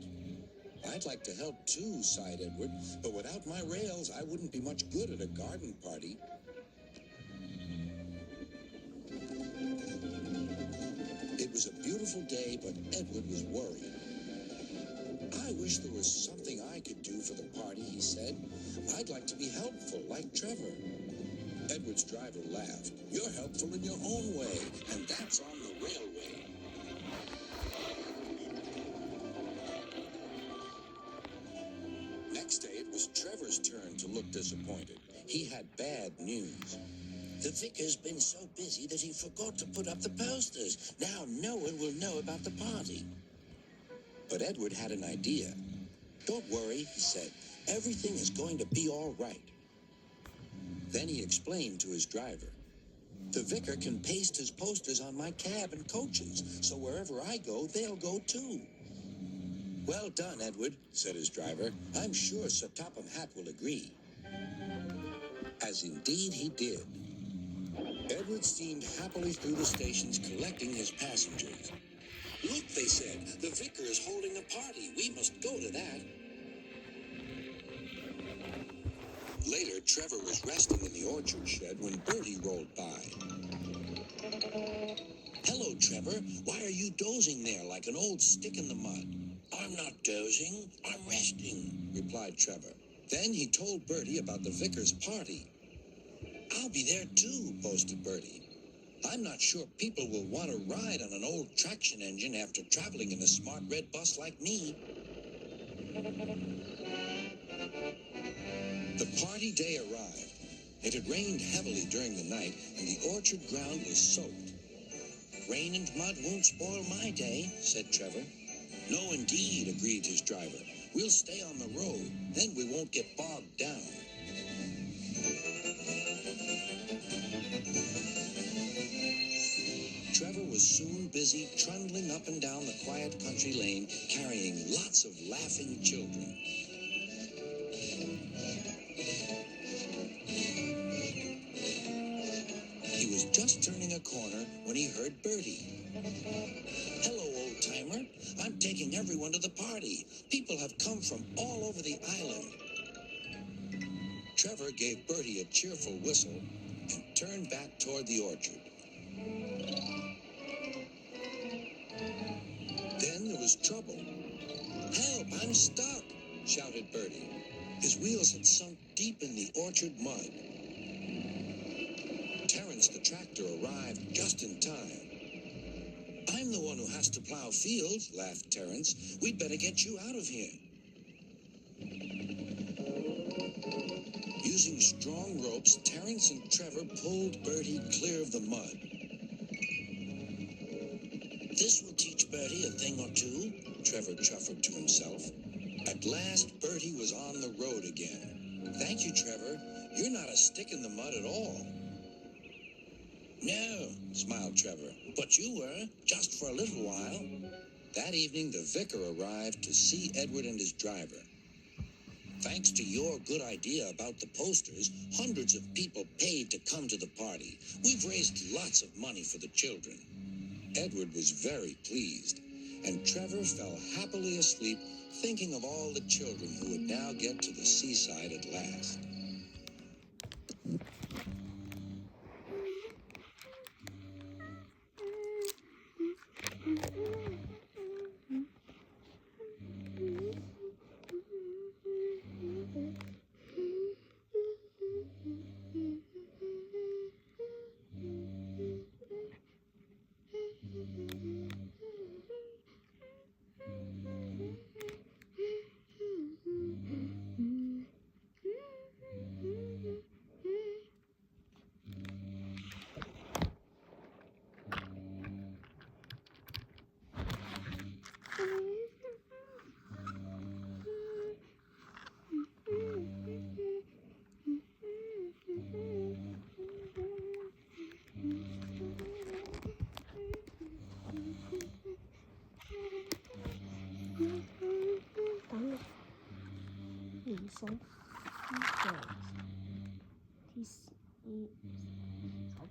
I'd like to help too, sighed Edward, but without my rails, I wouldn't be much good at a garden party. It was a beautiful day, but Edward was worried. I wish there was something I could do for the party, he said. I'd like to be helpful, like Trevor. Edward's driver laughed. You're helpful in your own way, and that's on the railway. Next day, it was Trevor's turn to look disappointed. He had bad news. The vicar's been so busy that he forgot to put up the posters. Now no one will know about the party. But Edward had an idea. Don't worry, he said. Everything is going to be all right. Then he explained to his driver. The vicar can paste his posters on my cab and coaches, so wherever I go, they'll go too. Well done, Edward, said his driver. I'm sure Sir Topham Hatt will agree. As indeed he did. Edward steamed happily through the stations collecting his passengers. Look, they said, the vicar is holding a party. We must go to that. Later, Trevor was resting in the orchard shed when Bertie rolled by. Hello, Trevor. Why are you dozing there like an old stick in the mud? I'm not dozing. I'm resting, replied Trevor. Then he told Bertie about the vicar's party. I'll be there too, boasted Bertie. I'm not sure people will want to ride on an old traction engine after traveling in a smart red bus like me. The party day arrived. It had rained heavily during the night, and the orchard ground was soaked. Rain and mud won't spoil my day, said Trevor. No, indeed, agreed his driver. We'll stay on the road, then we won't get bogged down. Trevor was soon busy trundling up and down the quiet country lane, carrying lots of laughing children. He was just turning a corner when he heard Bertie. Hello, old-timer. I'm taking everyone to the party. People have come from all over the island. Trevor gave Bertie a cheerful whistle and turned back toward the orchard. Then there was trouble. Help, I'm stuck, shouted Bertie. His wheels had sunk deep in the orchard mud. Terence the tractor arrived just in time. I'm the one who has to plow fields, laughed Terence. We'd better get you out of here. Using strong ropes, Terence and Trevor pulled Bertie clear of the mud. This will teach Bertie a thing or two, Trevor chuckled to himself. At last, Bertie was on the road again. Thank you, Trevor. You're not a stick in the mud at all. No, smiled Trevor, but you were, just for a little while. That evening, the vicar arrived to see Edward and his driver. Thanks to your good idea about the posters, hundreds of people paid to come to the party. We've raised lots of money for the children. Edward was very pleased, and Trevor fell happily asleep, thinking of all the children who would now get to the seaside at last.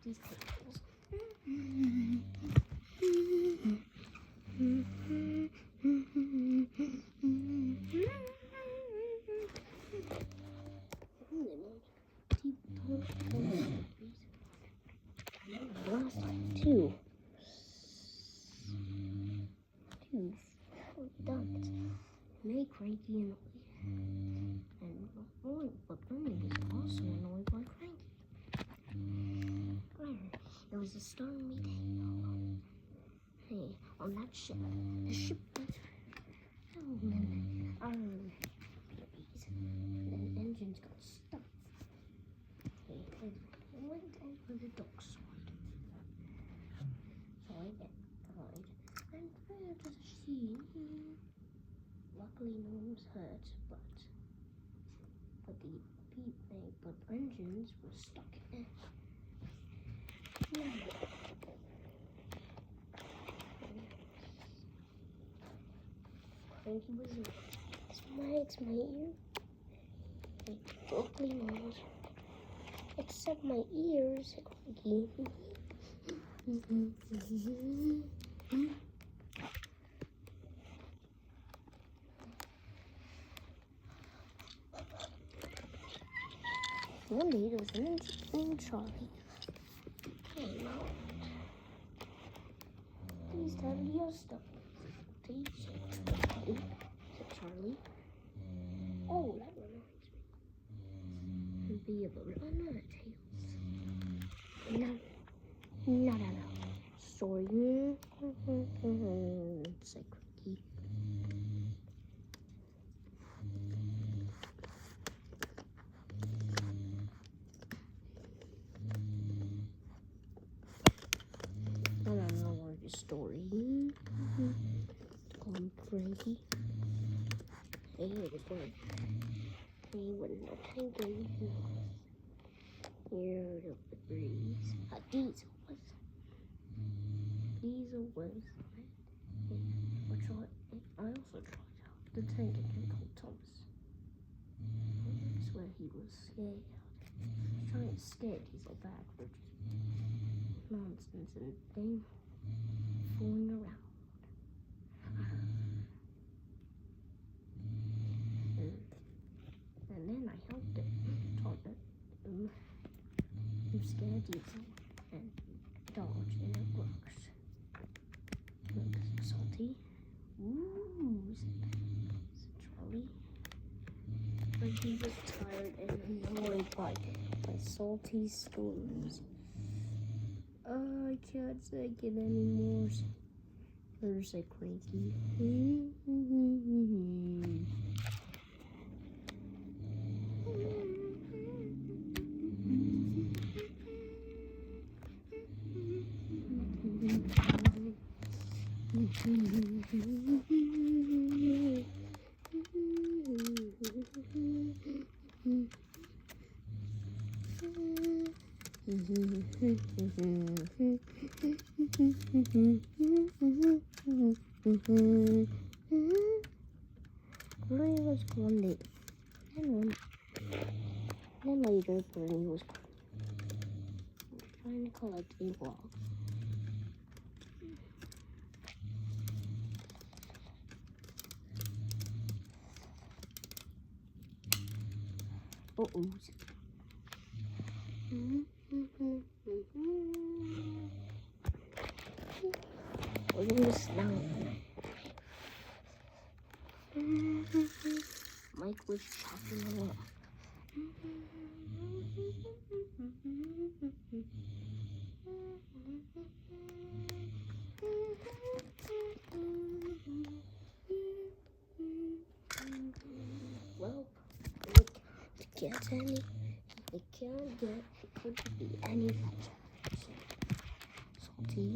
These tables. Two done. Make Cranky annoyed. But Bernie was also annoyed by Cranky. It was a stormy day. Hey, on that ship, the ship was the engines got stuck. Hey, it went over the dockside. So I get tied and fell to the sea. Luckily, no one was hurt, but the engines were stuck in it. Cranky was it's my ear. Luckily, no one was hurt. Except my ears. One day there was an engine named Charlie. Oh no. Please tell me your story. Please say Charlie. Oh, that reminds me. Be a banana tails. No. Sorry. It's like cookie. Story. Call him Frankie. Hey, wouldn't know tanking. Here the breeze. Diesel was. I also tried out the tank again called Thomas. I swear he was scared. He was trying to scare Diesel back, which is nonsense and thing. Fooling around. And then I helped it, taught it to scare Diesel and dodge, and it works. Looks salty. Ooh, said Charlie. But he was tired and annoyed by salty stories. I can't take it anymore. There's a cranky. Bernie was grounded, and then later Bernie was trying to collect a log. Uh-oh. Look at this now. Mike was chopping a log. Well, it couldn't be any better. Salty.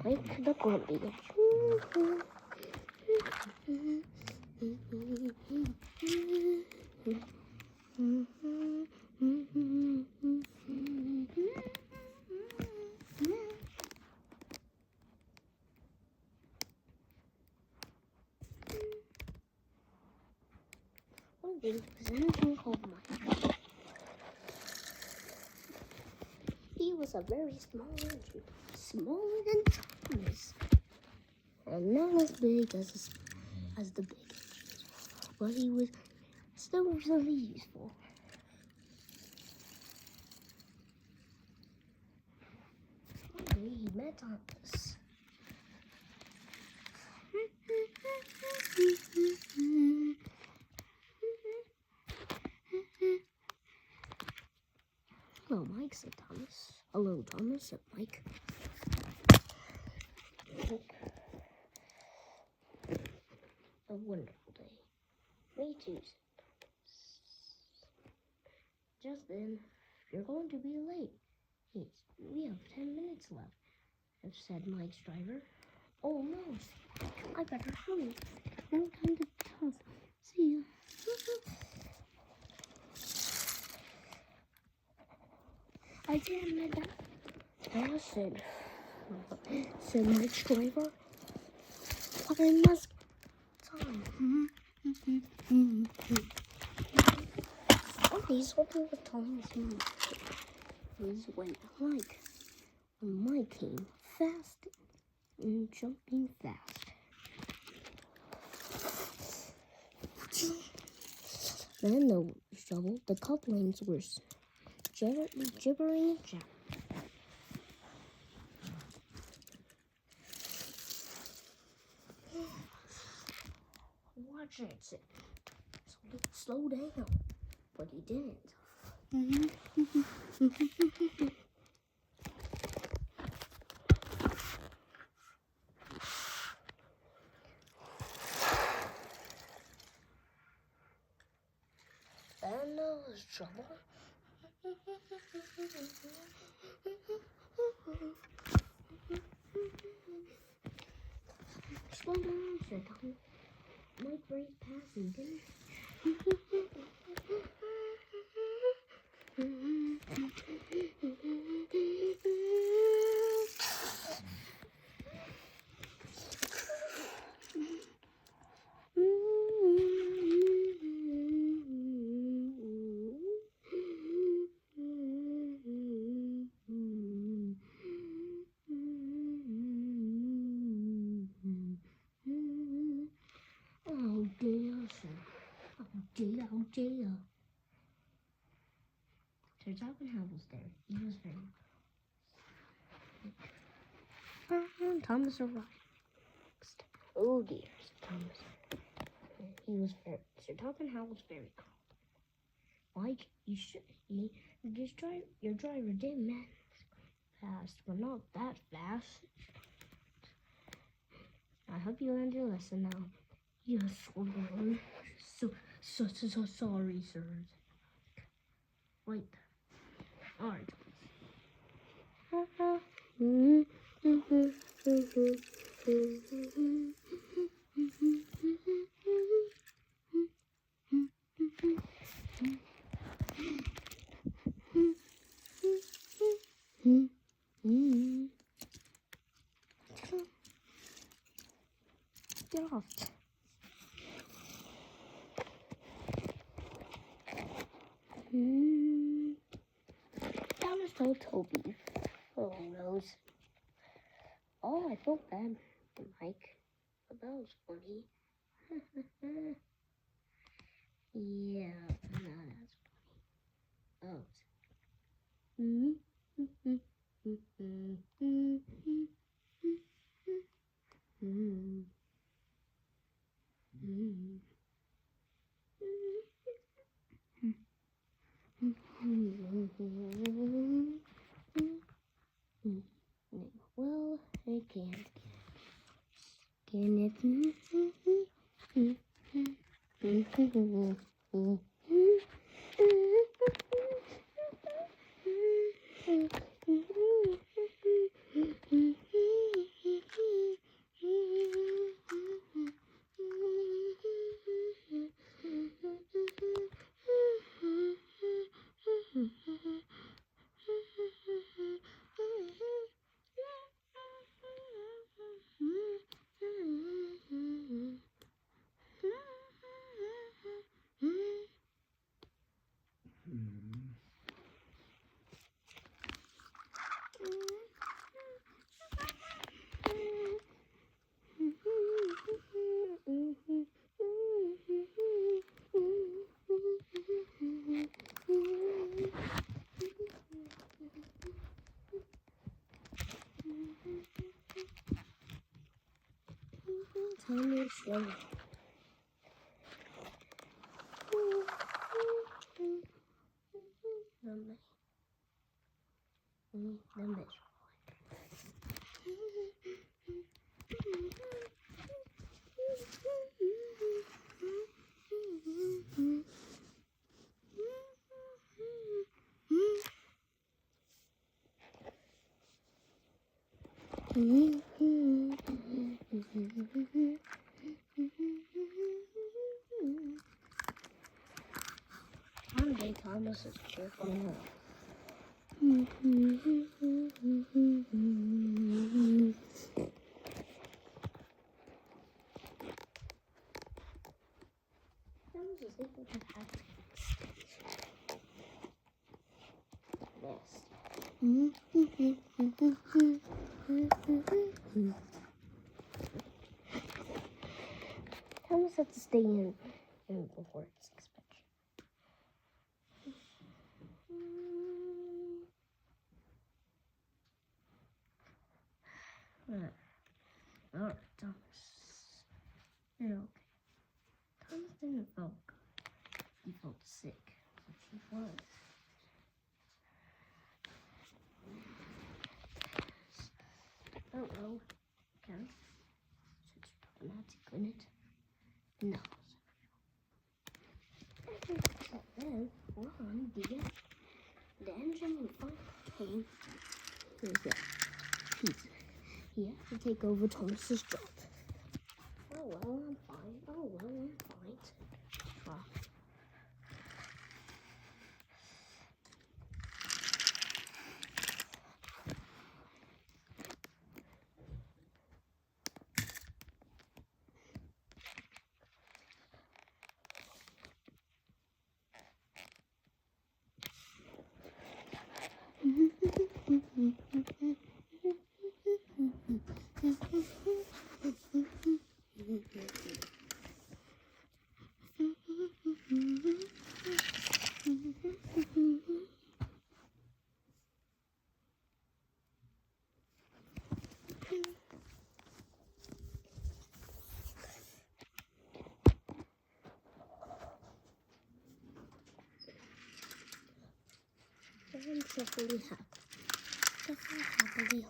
Mike the Grumpy. One day there was an engine called Mike. He was a very small engine, smaller than Thomas, and not as big as the big engines, but he was still really useful. One day he met Thomas. Hello, Mike, said Thomas. Hello, Thomas, said Mike. A wonderful day. Me too, said Thomas. Just then, you're going to be late. Yes, we have 10 minutes left, said Mike's driver. Oh no, I better hurry. No time to talk. See ya. I can't admit that. I said Mike's driver. But I must time. He's hoping with Thomas was when Mike came fast and jumping fast. Then there was trouble. The couplings were gibbering and jabbering. Watch it, said. Slow down. But he didn't. And there was trouble. Slow down, said Tom. Mike raced past and didn't. Oh dear. Sir Toppingham was there. He was very Thomas arrived. Oh dear, said Thomas. He was very. Sir Toppingham was very cold. Mike, your driver did manage fast, but not that fast. I hope you learned your lesson now. Yes, Lord. So sorry, sir. Wait. All right. Get off. That was so Toby. Oh, Rose. Oh, I felt bad for Mike. But that was funny. Yeah, no, that's funny. Well, I can't. Can it? Time is slow. The miserable. One day Thomas is jerking off. Thomas is able to have Thomas has to stay in before it's expansion. Alright, Thomas. You're okay. Thomas didn't feel good. He felt sick, which he was. Oh well, okay. Since Nazi couldn't. No. So then, Ron, the engine came. He had to take over Thomas's job. Oh well, I'm fine. Oh well, I'm fine. Wow. I'm definitely happy. Definitely happily.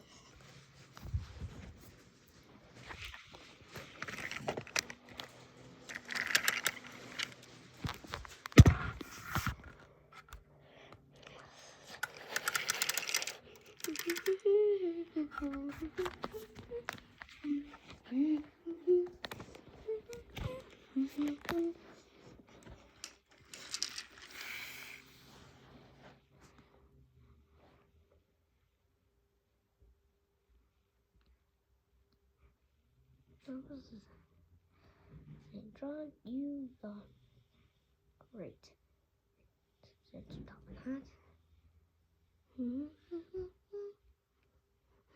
St. John, you got great. Said Talking Hat. And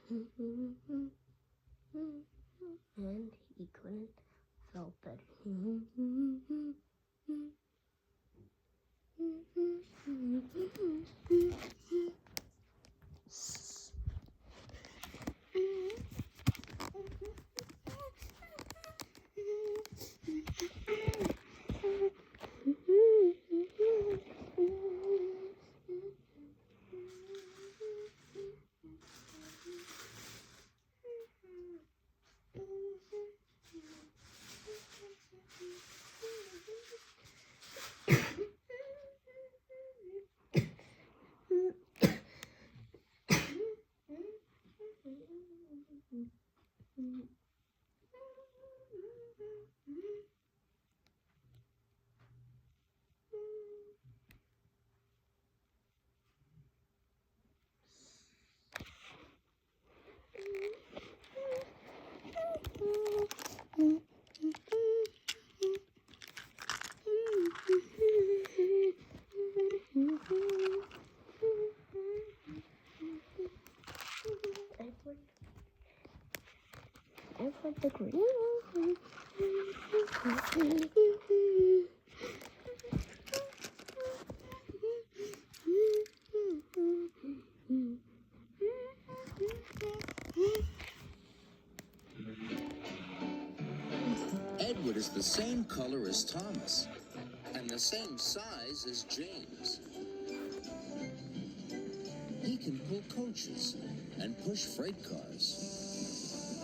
he couldn't feel better. Edward the Great. Edward is the same color as Thomas, and the same size as James. He can pull coaches and push freight cars.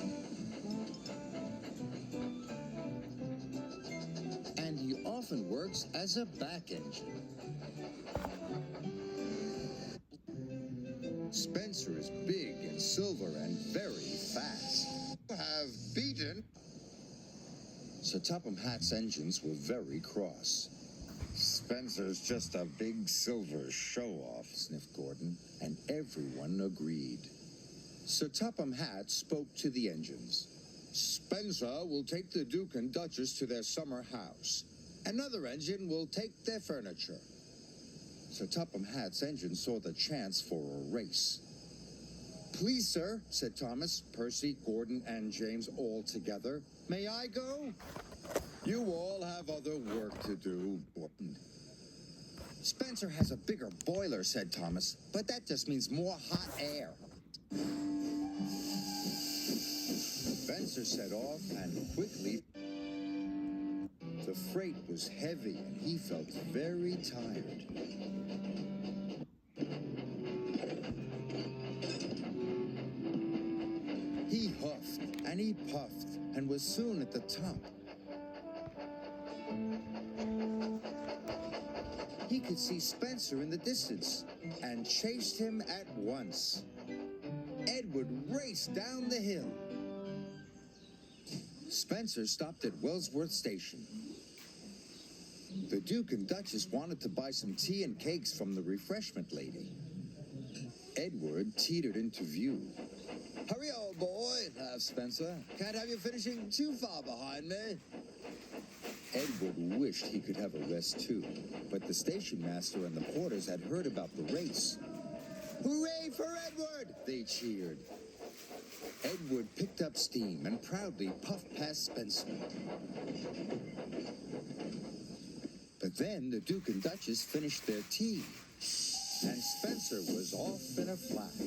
And he often works as a back engine. Spencer is big and silver and very fast. Have beaten. Sir Topham Hatt's engines were very cross. Spencer's just a big silver show-off, sniffed Gordon, and everyone agreed. Sir Topham Hatt spoke to the engines. Spencer will take the Duke and Duchess to their summer house. Another engine will take their furniture. Sir Topham Hatt's engine saw the chance for a race. Please, sir, said Thomas, Percy, Gordon, and James all together. May I go? You all have other work to do, Gordon. Spencer has a bigger boiler, said Thomas, but that just means more hot air. Spencer set off, and quickly the freight was heavy, and he felt very tired. He huffed, and he puffed, and was soon at the top. He could see Spencer in the distance, and chased him at once. Edward raced down the hill. Spencer stopped at Wellsworth Station. The Duke and Duchess wanted to buy some tea and cakes from the refreshment lady. Edward teetered into view. Hurry, old boy, laughed Spencer. Can't have you finishing too far behind me. Edward wished he could have a rest too, but the station master and the porters had heard about the race. Hooray for Edward! They cheered. Edward picked up steam and proudly puffed past Spencer. But then the Duke and Duchess finished their tea, and Spencer was off in a flash.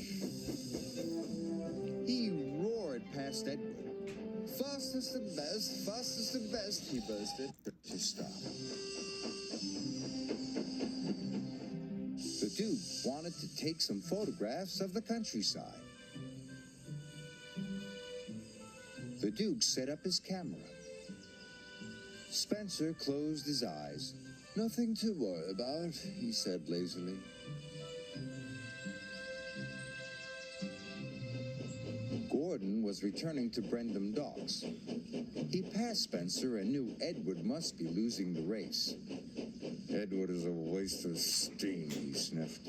He roared past Edward. Fastest and best, he boasted. To stop. The Duke wanted to take some photographs of the countryside. The Duke set up his camera. Spencer closed his eyes. Nothing to worry about, he said lazily. Gordon was returning to Brendam Docks. He passed Spencer and knew Edward must be losing the race. Edward is a waste of steam, he sniffed.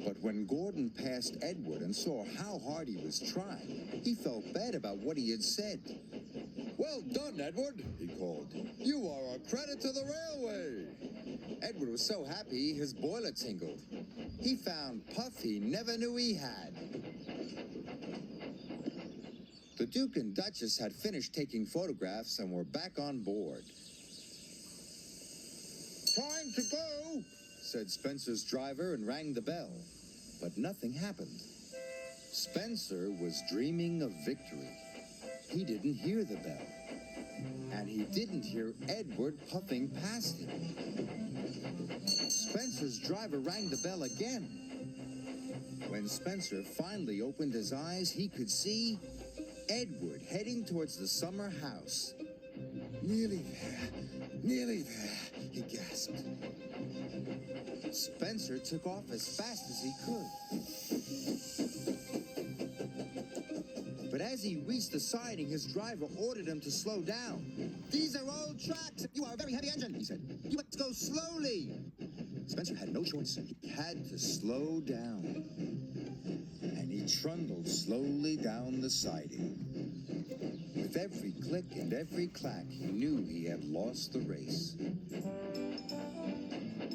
But when Gordon passed Edward and saw how hard he was trying, he felt bad about what he had said. Well done, Edward, he called. You are a credit to the railway. Edward was so happy his boiler tingled. He found puff he never knew he had. The Duke and Duchess had finished taking photographs and were back on board. Time to go, said Spencer's driver and rang the bell. But nothing happened. Spencer was dreaming of victory. He didn't hear the bell. And he didn't hear Edward puffing past him. Spencer's driver rang the bell again. When Spencer finally opened his eyes, he could see Edward heading towards the summer house. Nearly there, he gasped. Spencer took off as fast as he could. But as he reached the siding, his driver ordered him to slow down. These are old tracks. You are a very heavy engine, he said. You must go slowly. Spencer had no choice. He had to slow down. And he trundled slowly down the siding. With every click and every clack, he knew he had lost the race.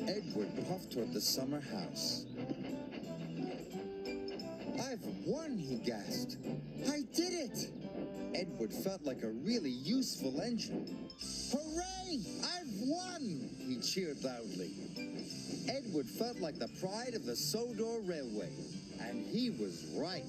Edward puffed toward the summer house. I've won, he gasped. I did it! Edward felt like a really useful engine. Hooray! I've won! He cheered loudly. Edward felt like the pride of the Sodor Railway. And he was right.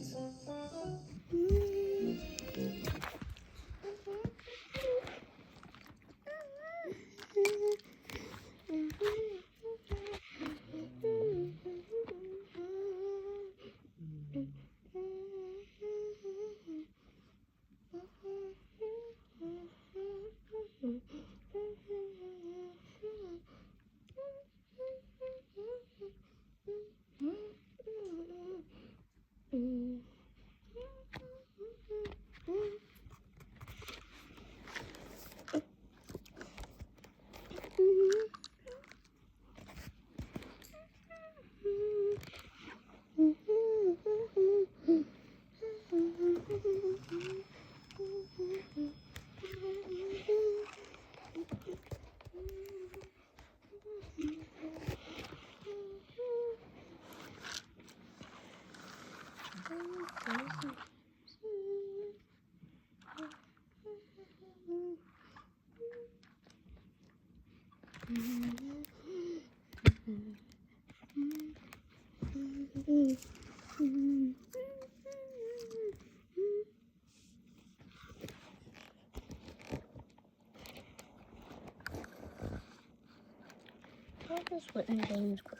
How does Whit and James grow?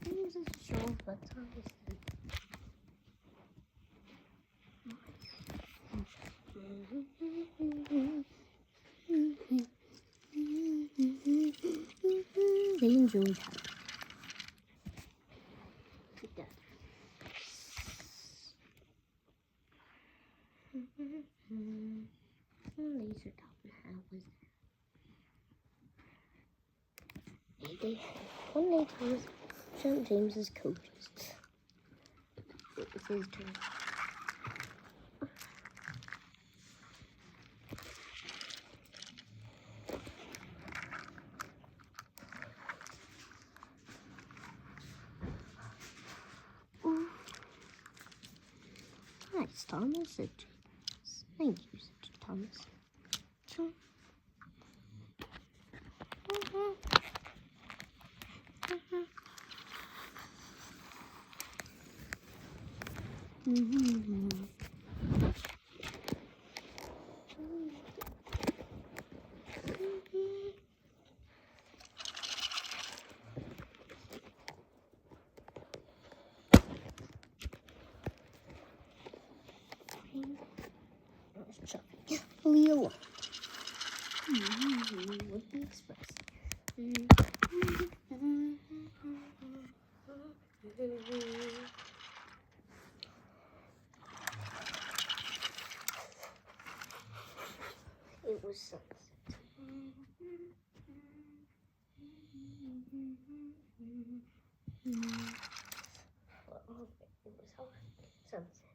James is short, but obviously. They enjoyed her. Look at that. Laser top and how was that? One day Thomas sent James's coaches. It's his turn. Nice, Thomas, said James. Thank you, said Thomas. Leo would be expressed. It was sunset. It was sunset.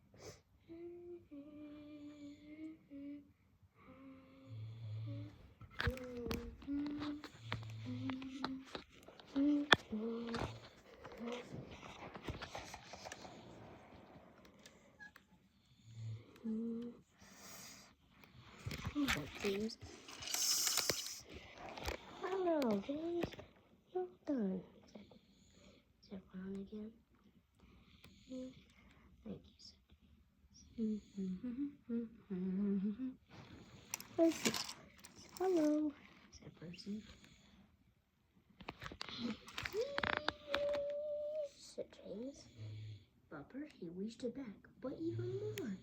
James. Hello, James. Well done, said Ron again. Thank you, said Percy. Hello, said Percy. Said James. But Percy wished it back, but even more.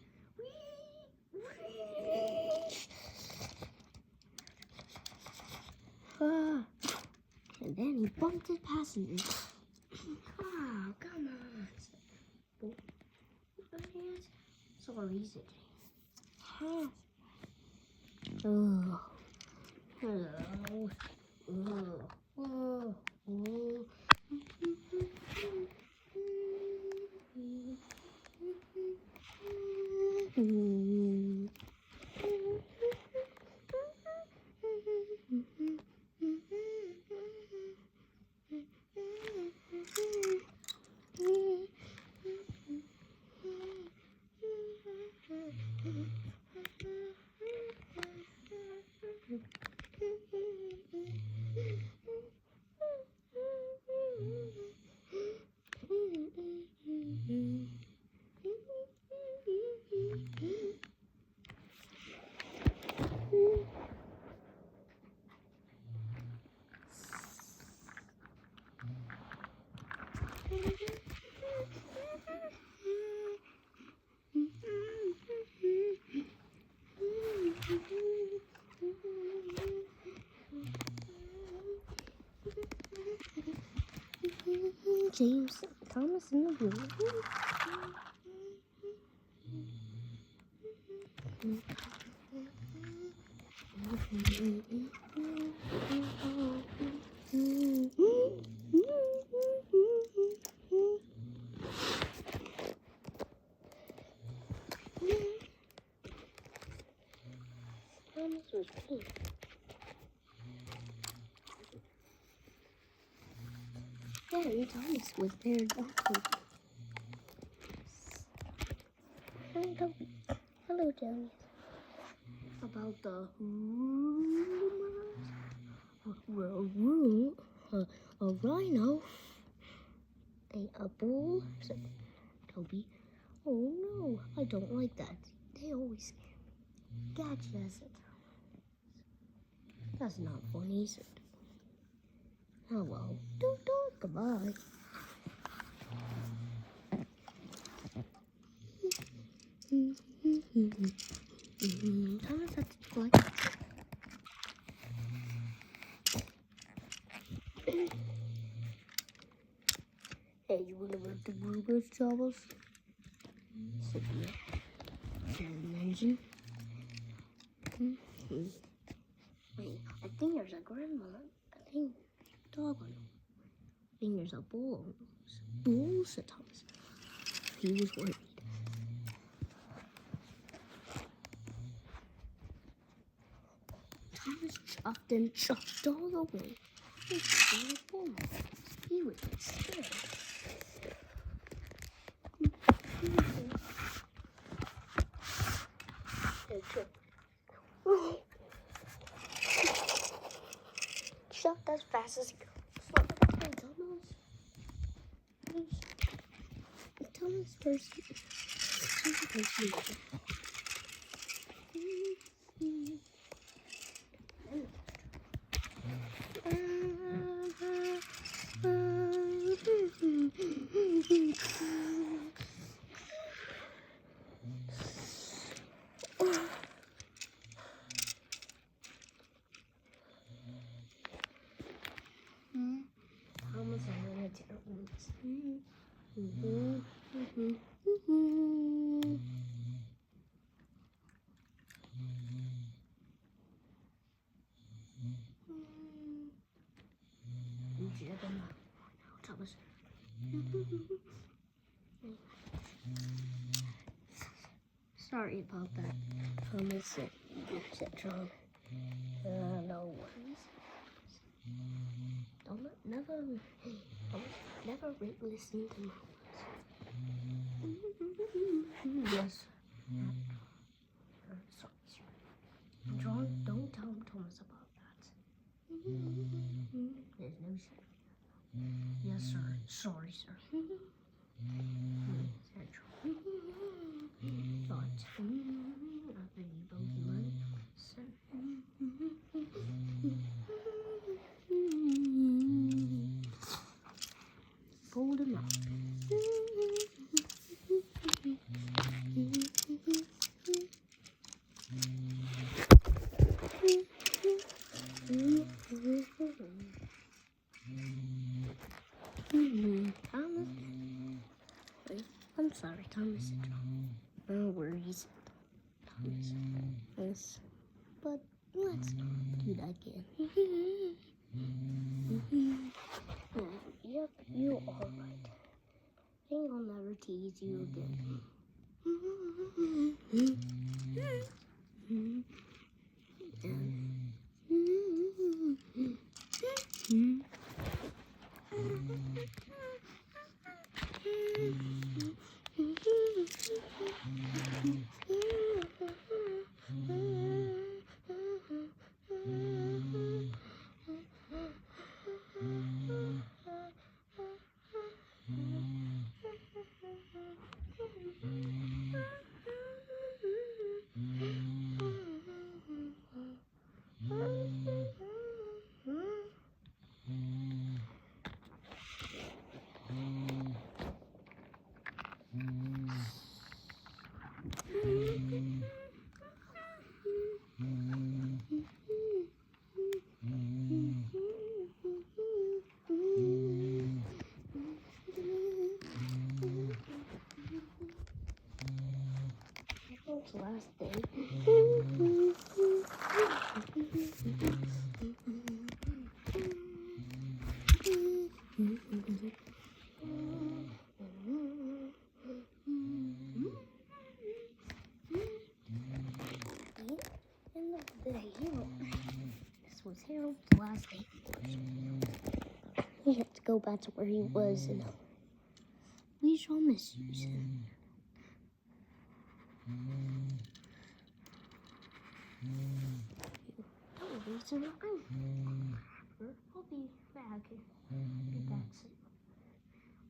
And then he bumped his passengers. Oh, come on. Sorry, said James. Oh, hello. James, Thomas in the room. Thomas was pink. and Thomas was there talking. And Toby. Hello, Johnny. About the rumors. A rhino. A bull. Said Toby. Oh no, I don't like that. They always catch us. That's not funny, is it? Oh well. Goodbye. Thomas had to collect. Hey, you wanna ride the Bluebirds, Thomas? Said yeah. An engine. Wait, I think there's a grandma. I think dog on him. I think there's a bull on him. Bull, said Thomas. He was worried. Thomas chopped and chopped all the way. He would get scared. Shot as fast as he could. Thomas first. Thomas and then it's Thomas. Sorry about that. Thomas said John. No worries. Never listen to Mama. Yes. Sorry. John, don't tell Thomas about that. There's no shame. Yes, sir. Sorry, sir. But after you both learn, sir. Fold him up. Thomas. I'm sorry, Thomas. No worries. Thomas. Yes. But let's not do that again. Yep, you are right. I think I'll never tease you again. he had to go back to where he was, and we shall miss you soon. Don't worry, son. I'll be back. Be back soon.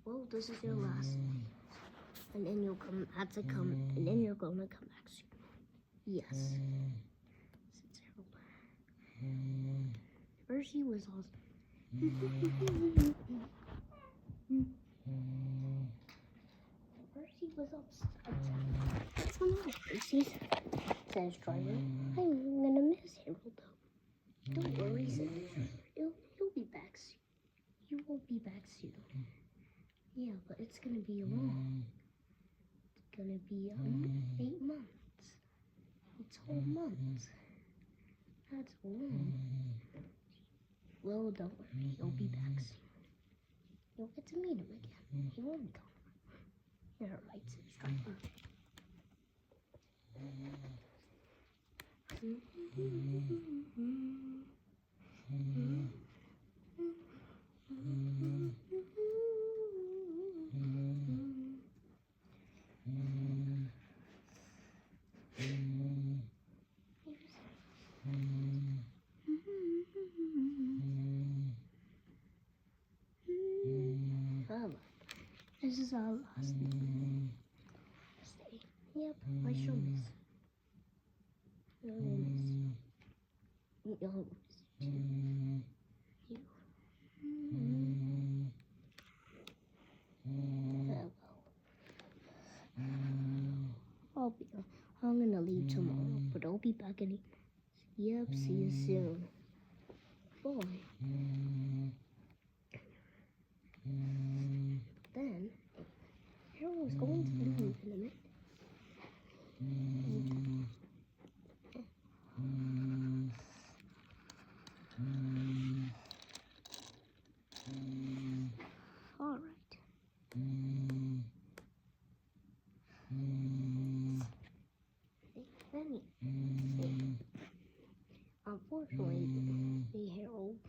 Well, this is your last day. And then you'll have to come, and then you're gonna come back soon. Yes. Said Harold. Percy was awesome. Percy was upset. What's the matter, Percy? Says Driver. I'm gonna miss Harold, though. Don't worry, said He'll be back soon. You won't be back soon. Yeah, but it's gonna be long. It's gonna be 8 months. It's whole months. That's long. Well, don't worry. He'll be back soon. You'll get to meet him again. He won't be gone. You're right, said Striper. This is our last day. Yep, I shall miss. I will miss you. I'll miss you too. You. I'm gonna leave tomorrow, but I'll be back any. Yep, see you soon. Bye. Then, Harold was going to leave in a minute. Alright. Unfortunately, the Harold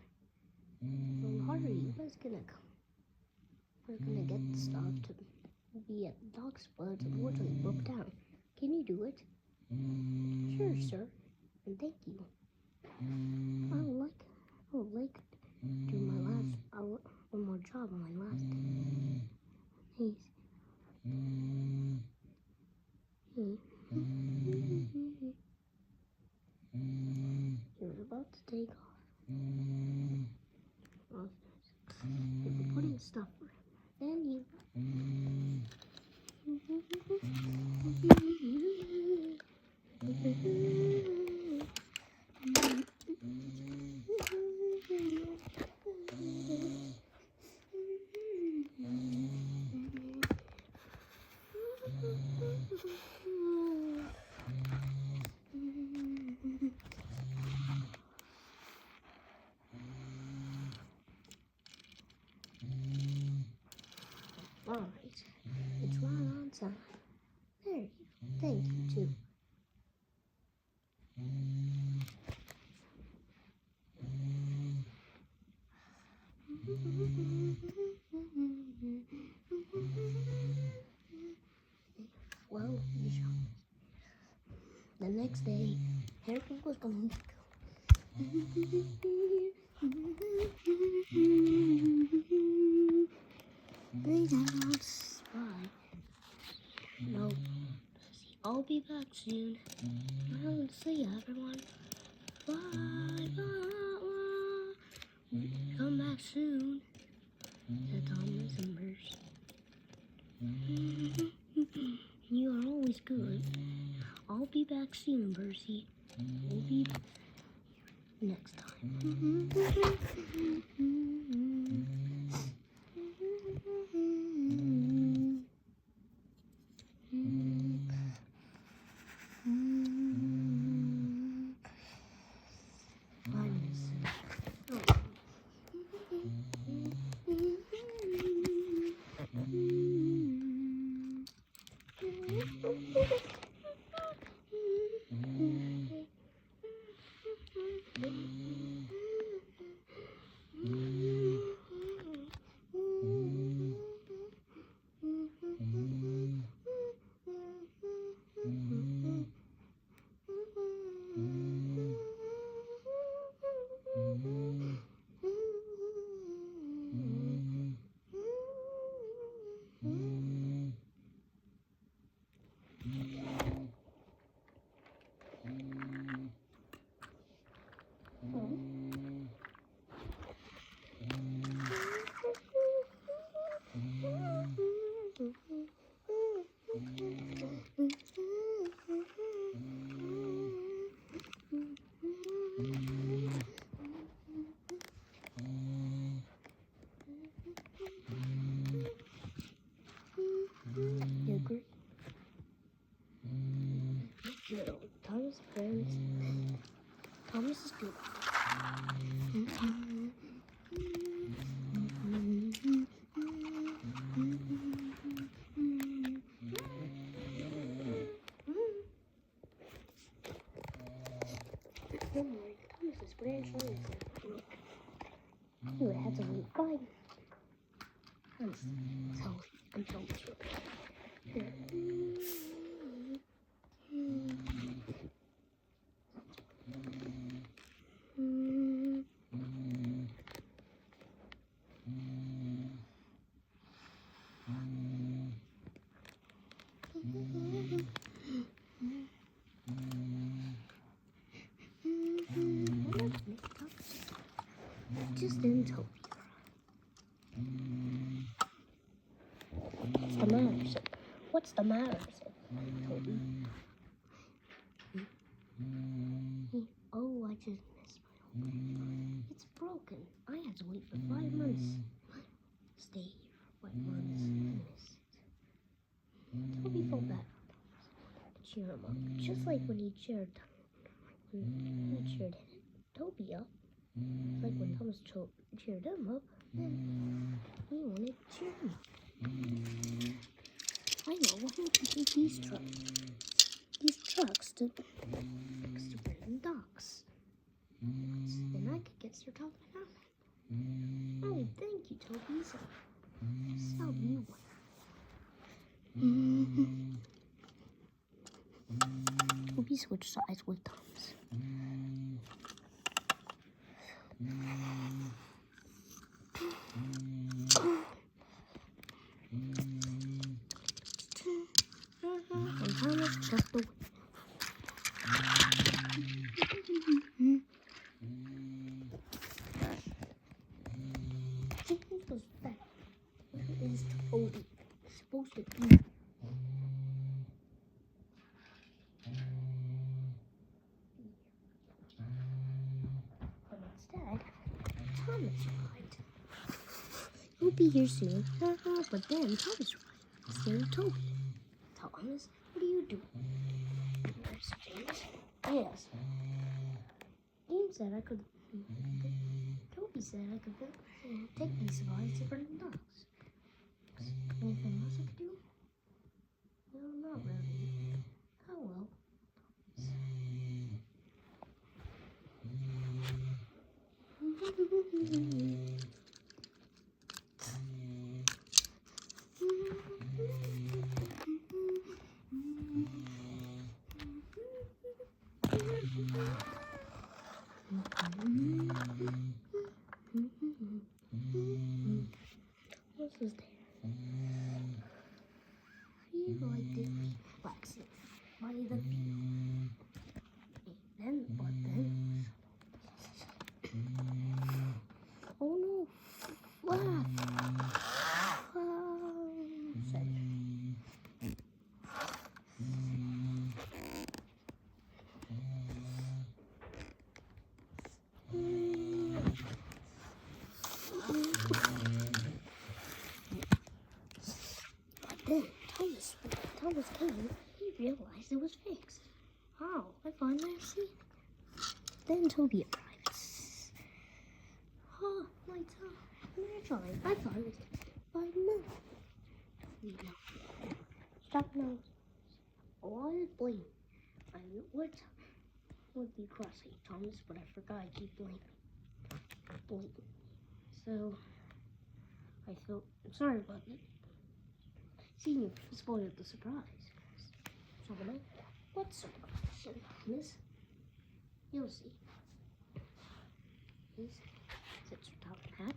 from Harvey was gonna come. We're gonna get the stuff to be at the docks, but unfortunately broke down. Can you do it? Sure, sir. And thank you. I would like to do my last one more job on my last day. Please. He was about to take off. Well, they were putting stuff for him. Then he. Alright, it's right on time. There you go. Thank you, too. Well, the next day, Harold was going to go. Bye. No. I'll be back soon. I'll see everyone. Bye. Come back soon. Said Thomas and Bruce. You are always good. I'll be back soon, Percy. We'll be back next time. You would have to wait 5 months until it's repaired. Here. Just in Tokyo. What's the matter, sir? What's the matter, sir? Toby. Oh, I just missed my own. It's broken. I had to wait for 5 months. Stay here for 5 months. Miss it. Toby felt bad. Cheer him up. Just like when he cheered Toby up. Like when Thomas cheered him up, then he wanted to cheer him up. I know, why don't you take these trucks to Brandon Docks? Then I could get Sir Thomas out. Oh, thank you, Toby. So you were. Toby switched sides with Thomas. And Thomas just away. Who was that? What is Toby supposed to be? But instead, Thomas arrived. He'll be here soon. But then Thomas arrived instead of Toby. Thomas, what are you doing? Where's James? Yes. James said I could. Toby said I could take these supplies to Brandon Docks. Anything else I could do? No, not really. Oh well. What is there? Feel like this relaxing by the view. But then. Oh no! Wow! Then Thomas came. He realized it was fixed. Oh, I finally have seen it. Then Toby arrived. Oh, my time. I thought it was 5 minutes. No. Stop now. Oh, I blame. I would be crossing Thomas, but I forgot I keep blaming. So I felt sorry about it. See, you spoiled the surprise. So what surprise, Thomas? You'll see. This sits your top hat.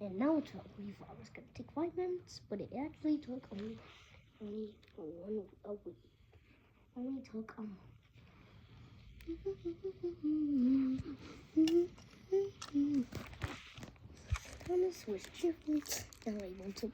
And now we thought it was going to take 5 minutes, but it actually took only a week. Only took a month. Thomas was cheerfully now able to.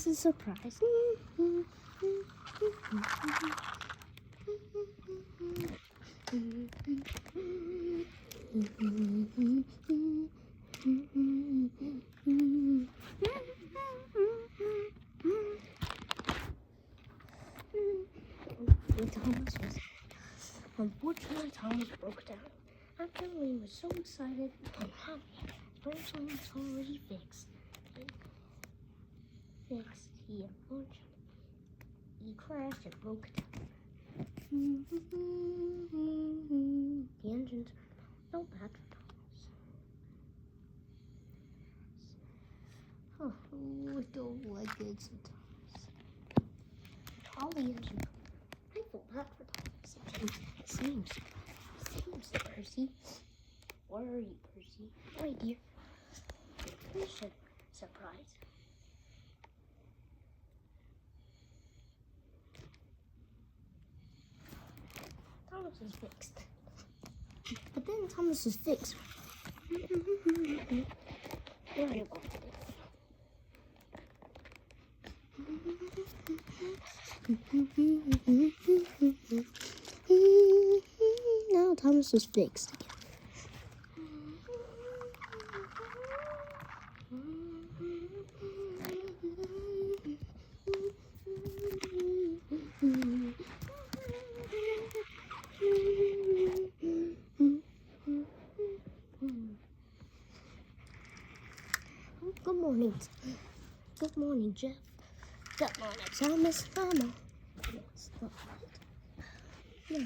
is a surprise. Unfortunately, Thomas broke down. After we were so excited and happy, eventually it's already fixed. He unfortunately, he crashed and broke down. The engines are no bad for Thomas. Oh, I don't like it sometimes. All the engines, I feel bad for Thomas. Seems, Percy. Where are you, Percy? Right here. Mission surprise. Thomas is fixed. But then Thomas is fixed. There you go. Now Thomas is fixed again. Good morning. Good morning, Jeff. Good morning, Thomas. Mama. Yes, the light. Yeah,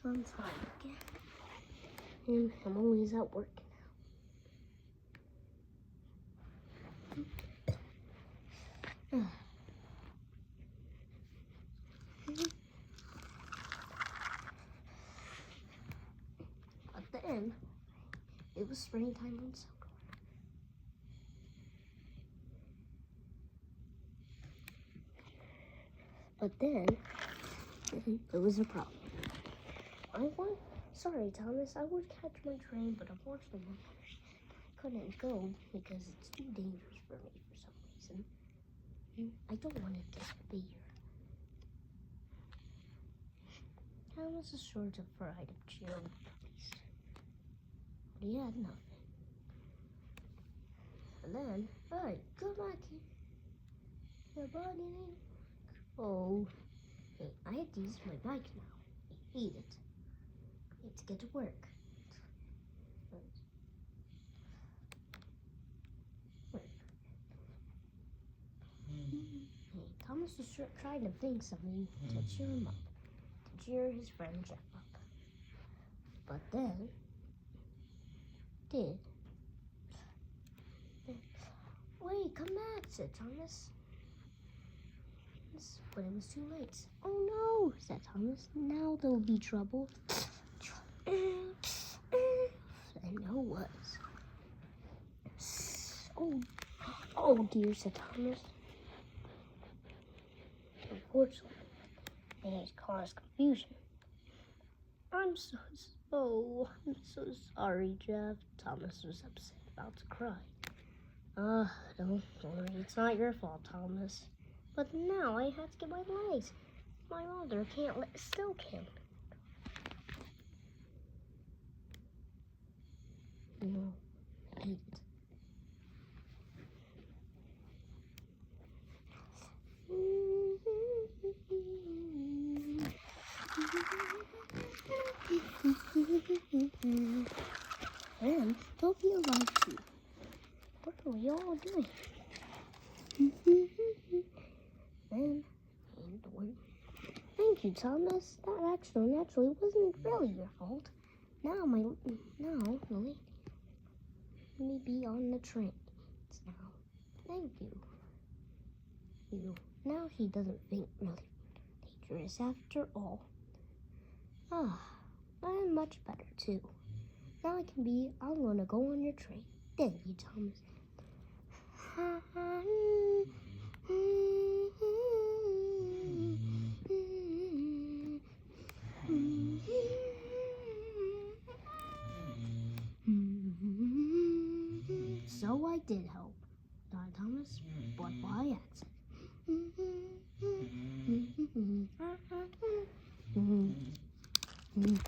I'm fine again. And I'm always at work now. But then, it was springtime on Silk. But then, there was a problem. Sorry, Thomas, I would catch my train, but unfortunately, I couldn't go because it's too dangerous for me for some reason. I don't want to disappear. Thomas is sort of fried of cheer at least. But he had nothing. And then, hey, come back here. Your body ain't. Oh, hey, I have to use my bike now. I hate it. I need to get to work. Hey, Thomas was trying to think something to cheer him up, to cheer his friend Jeff up. But then, wait, come back, said Thomas. But it was too late. Oh no, said Thomas. Now there'll be trouble. And no was. Oh dear, said Thomas. Unfortunately, it caused confusion. I'm so sorry, Jeff. Thomas was upset, about to cry. Don't worry, it's not your fault, Thomas. But now I have to get my legs. My mother still can't. No, I hate it. And don't be allowed to. What are we all doing? Then, thank you, Thomas. That actually wasn't really your fault. Now, the lady may be on the train now. Thank you. Now he doesn't think really dangerous after all. I'm much better too. Now I'm gonna go on your train. Thank you, Thomas. So I did help, not Thomas, but by accident. Mm.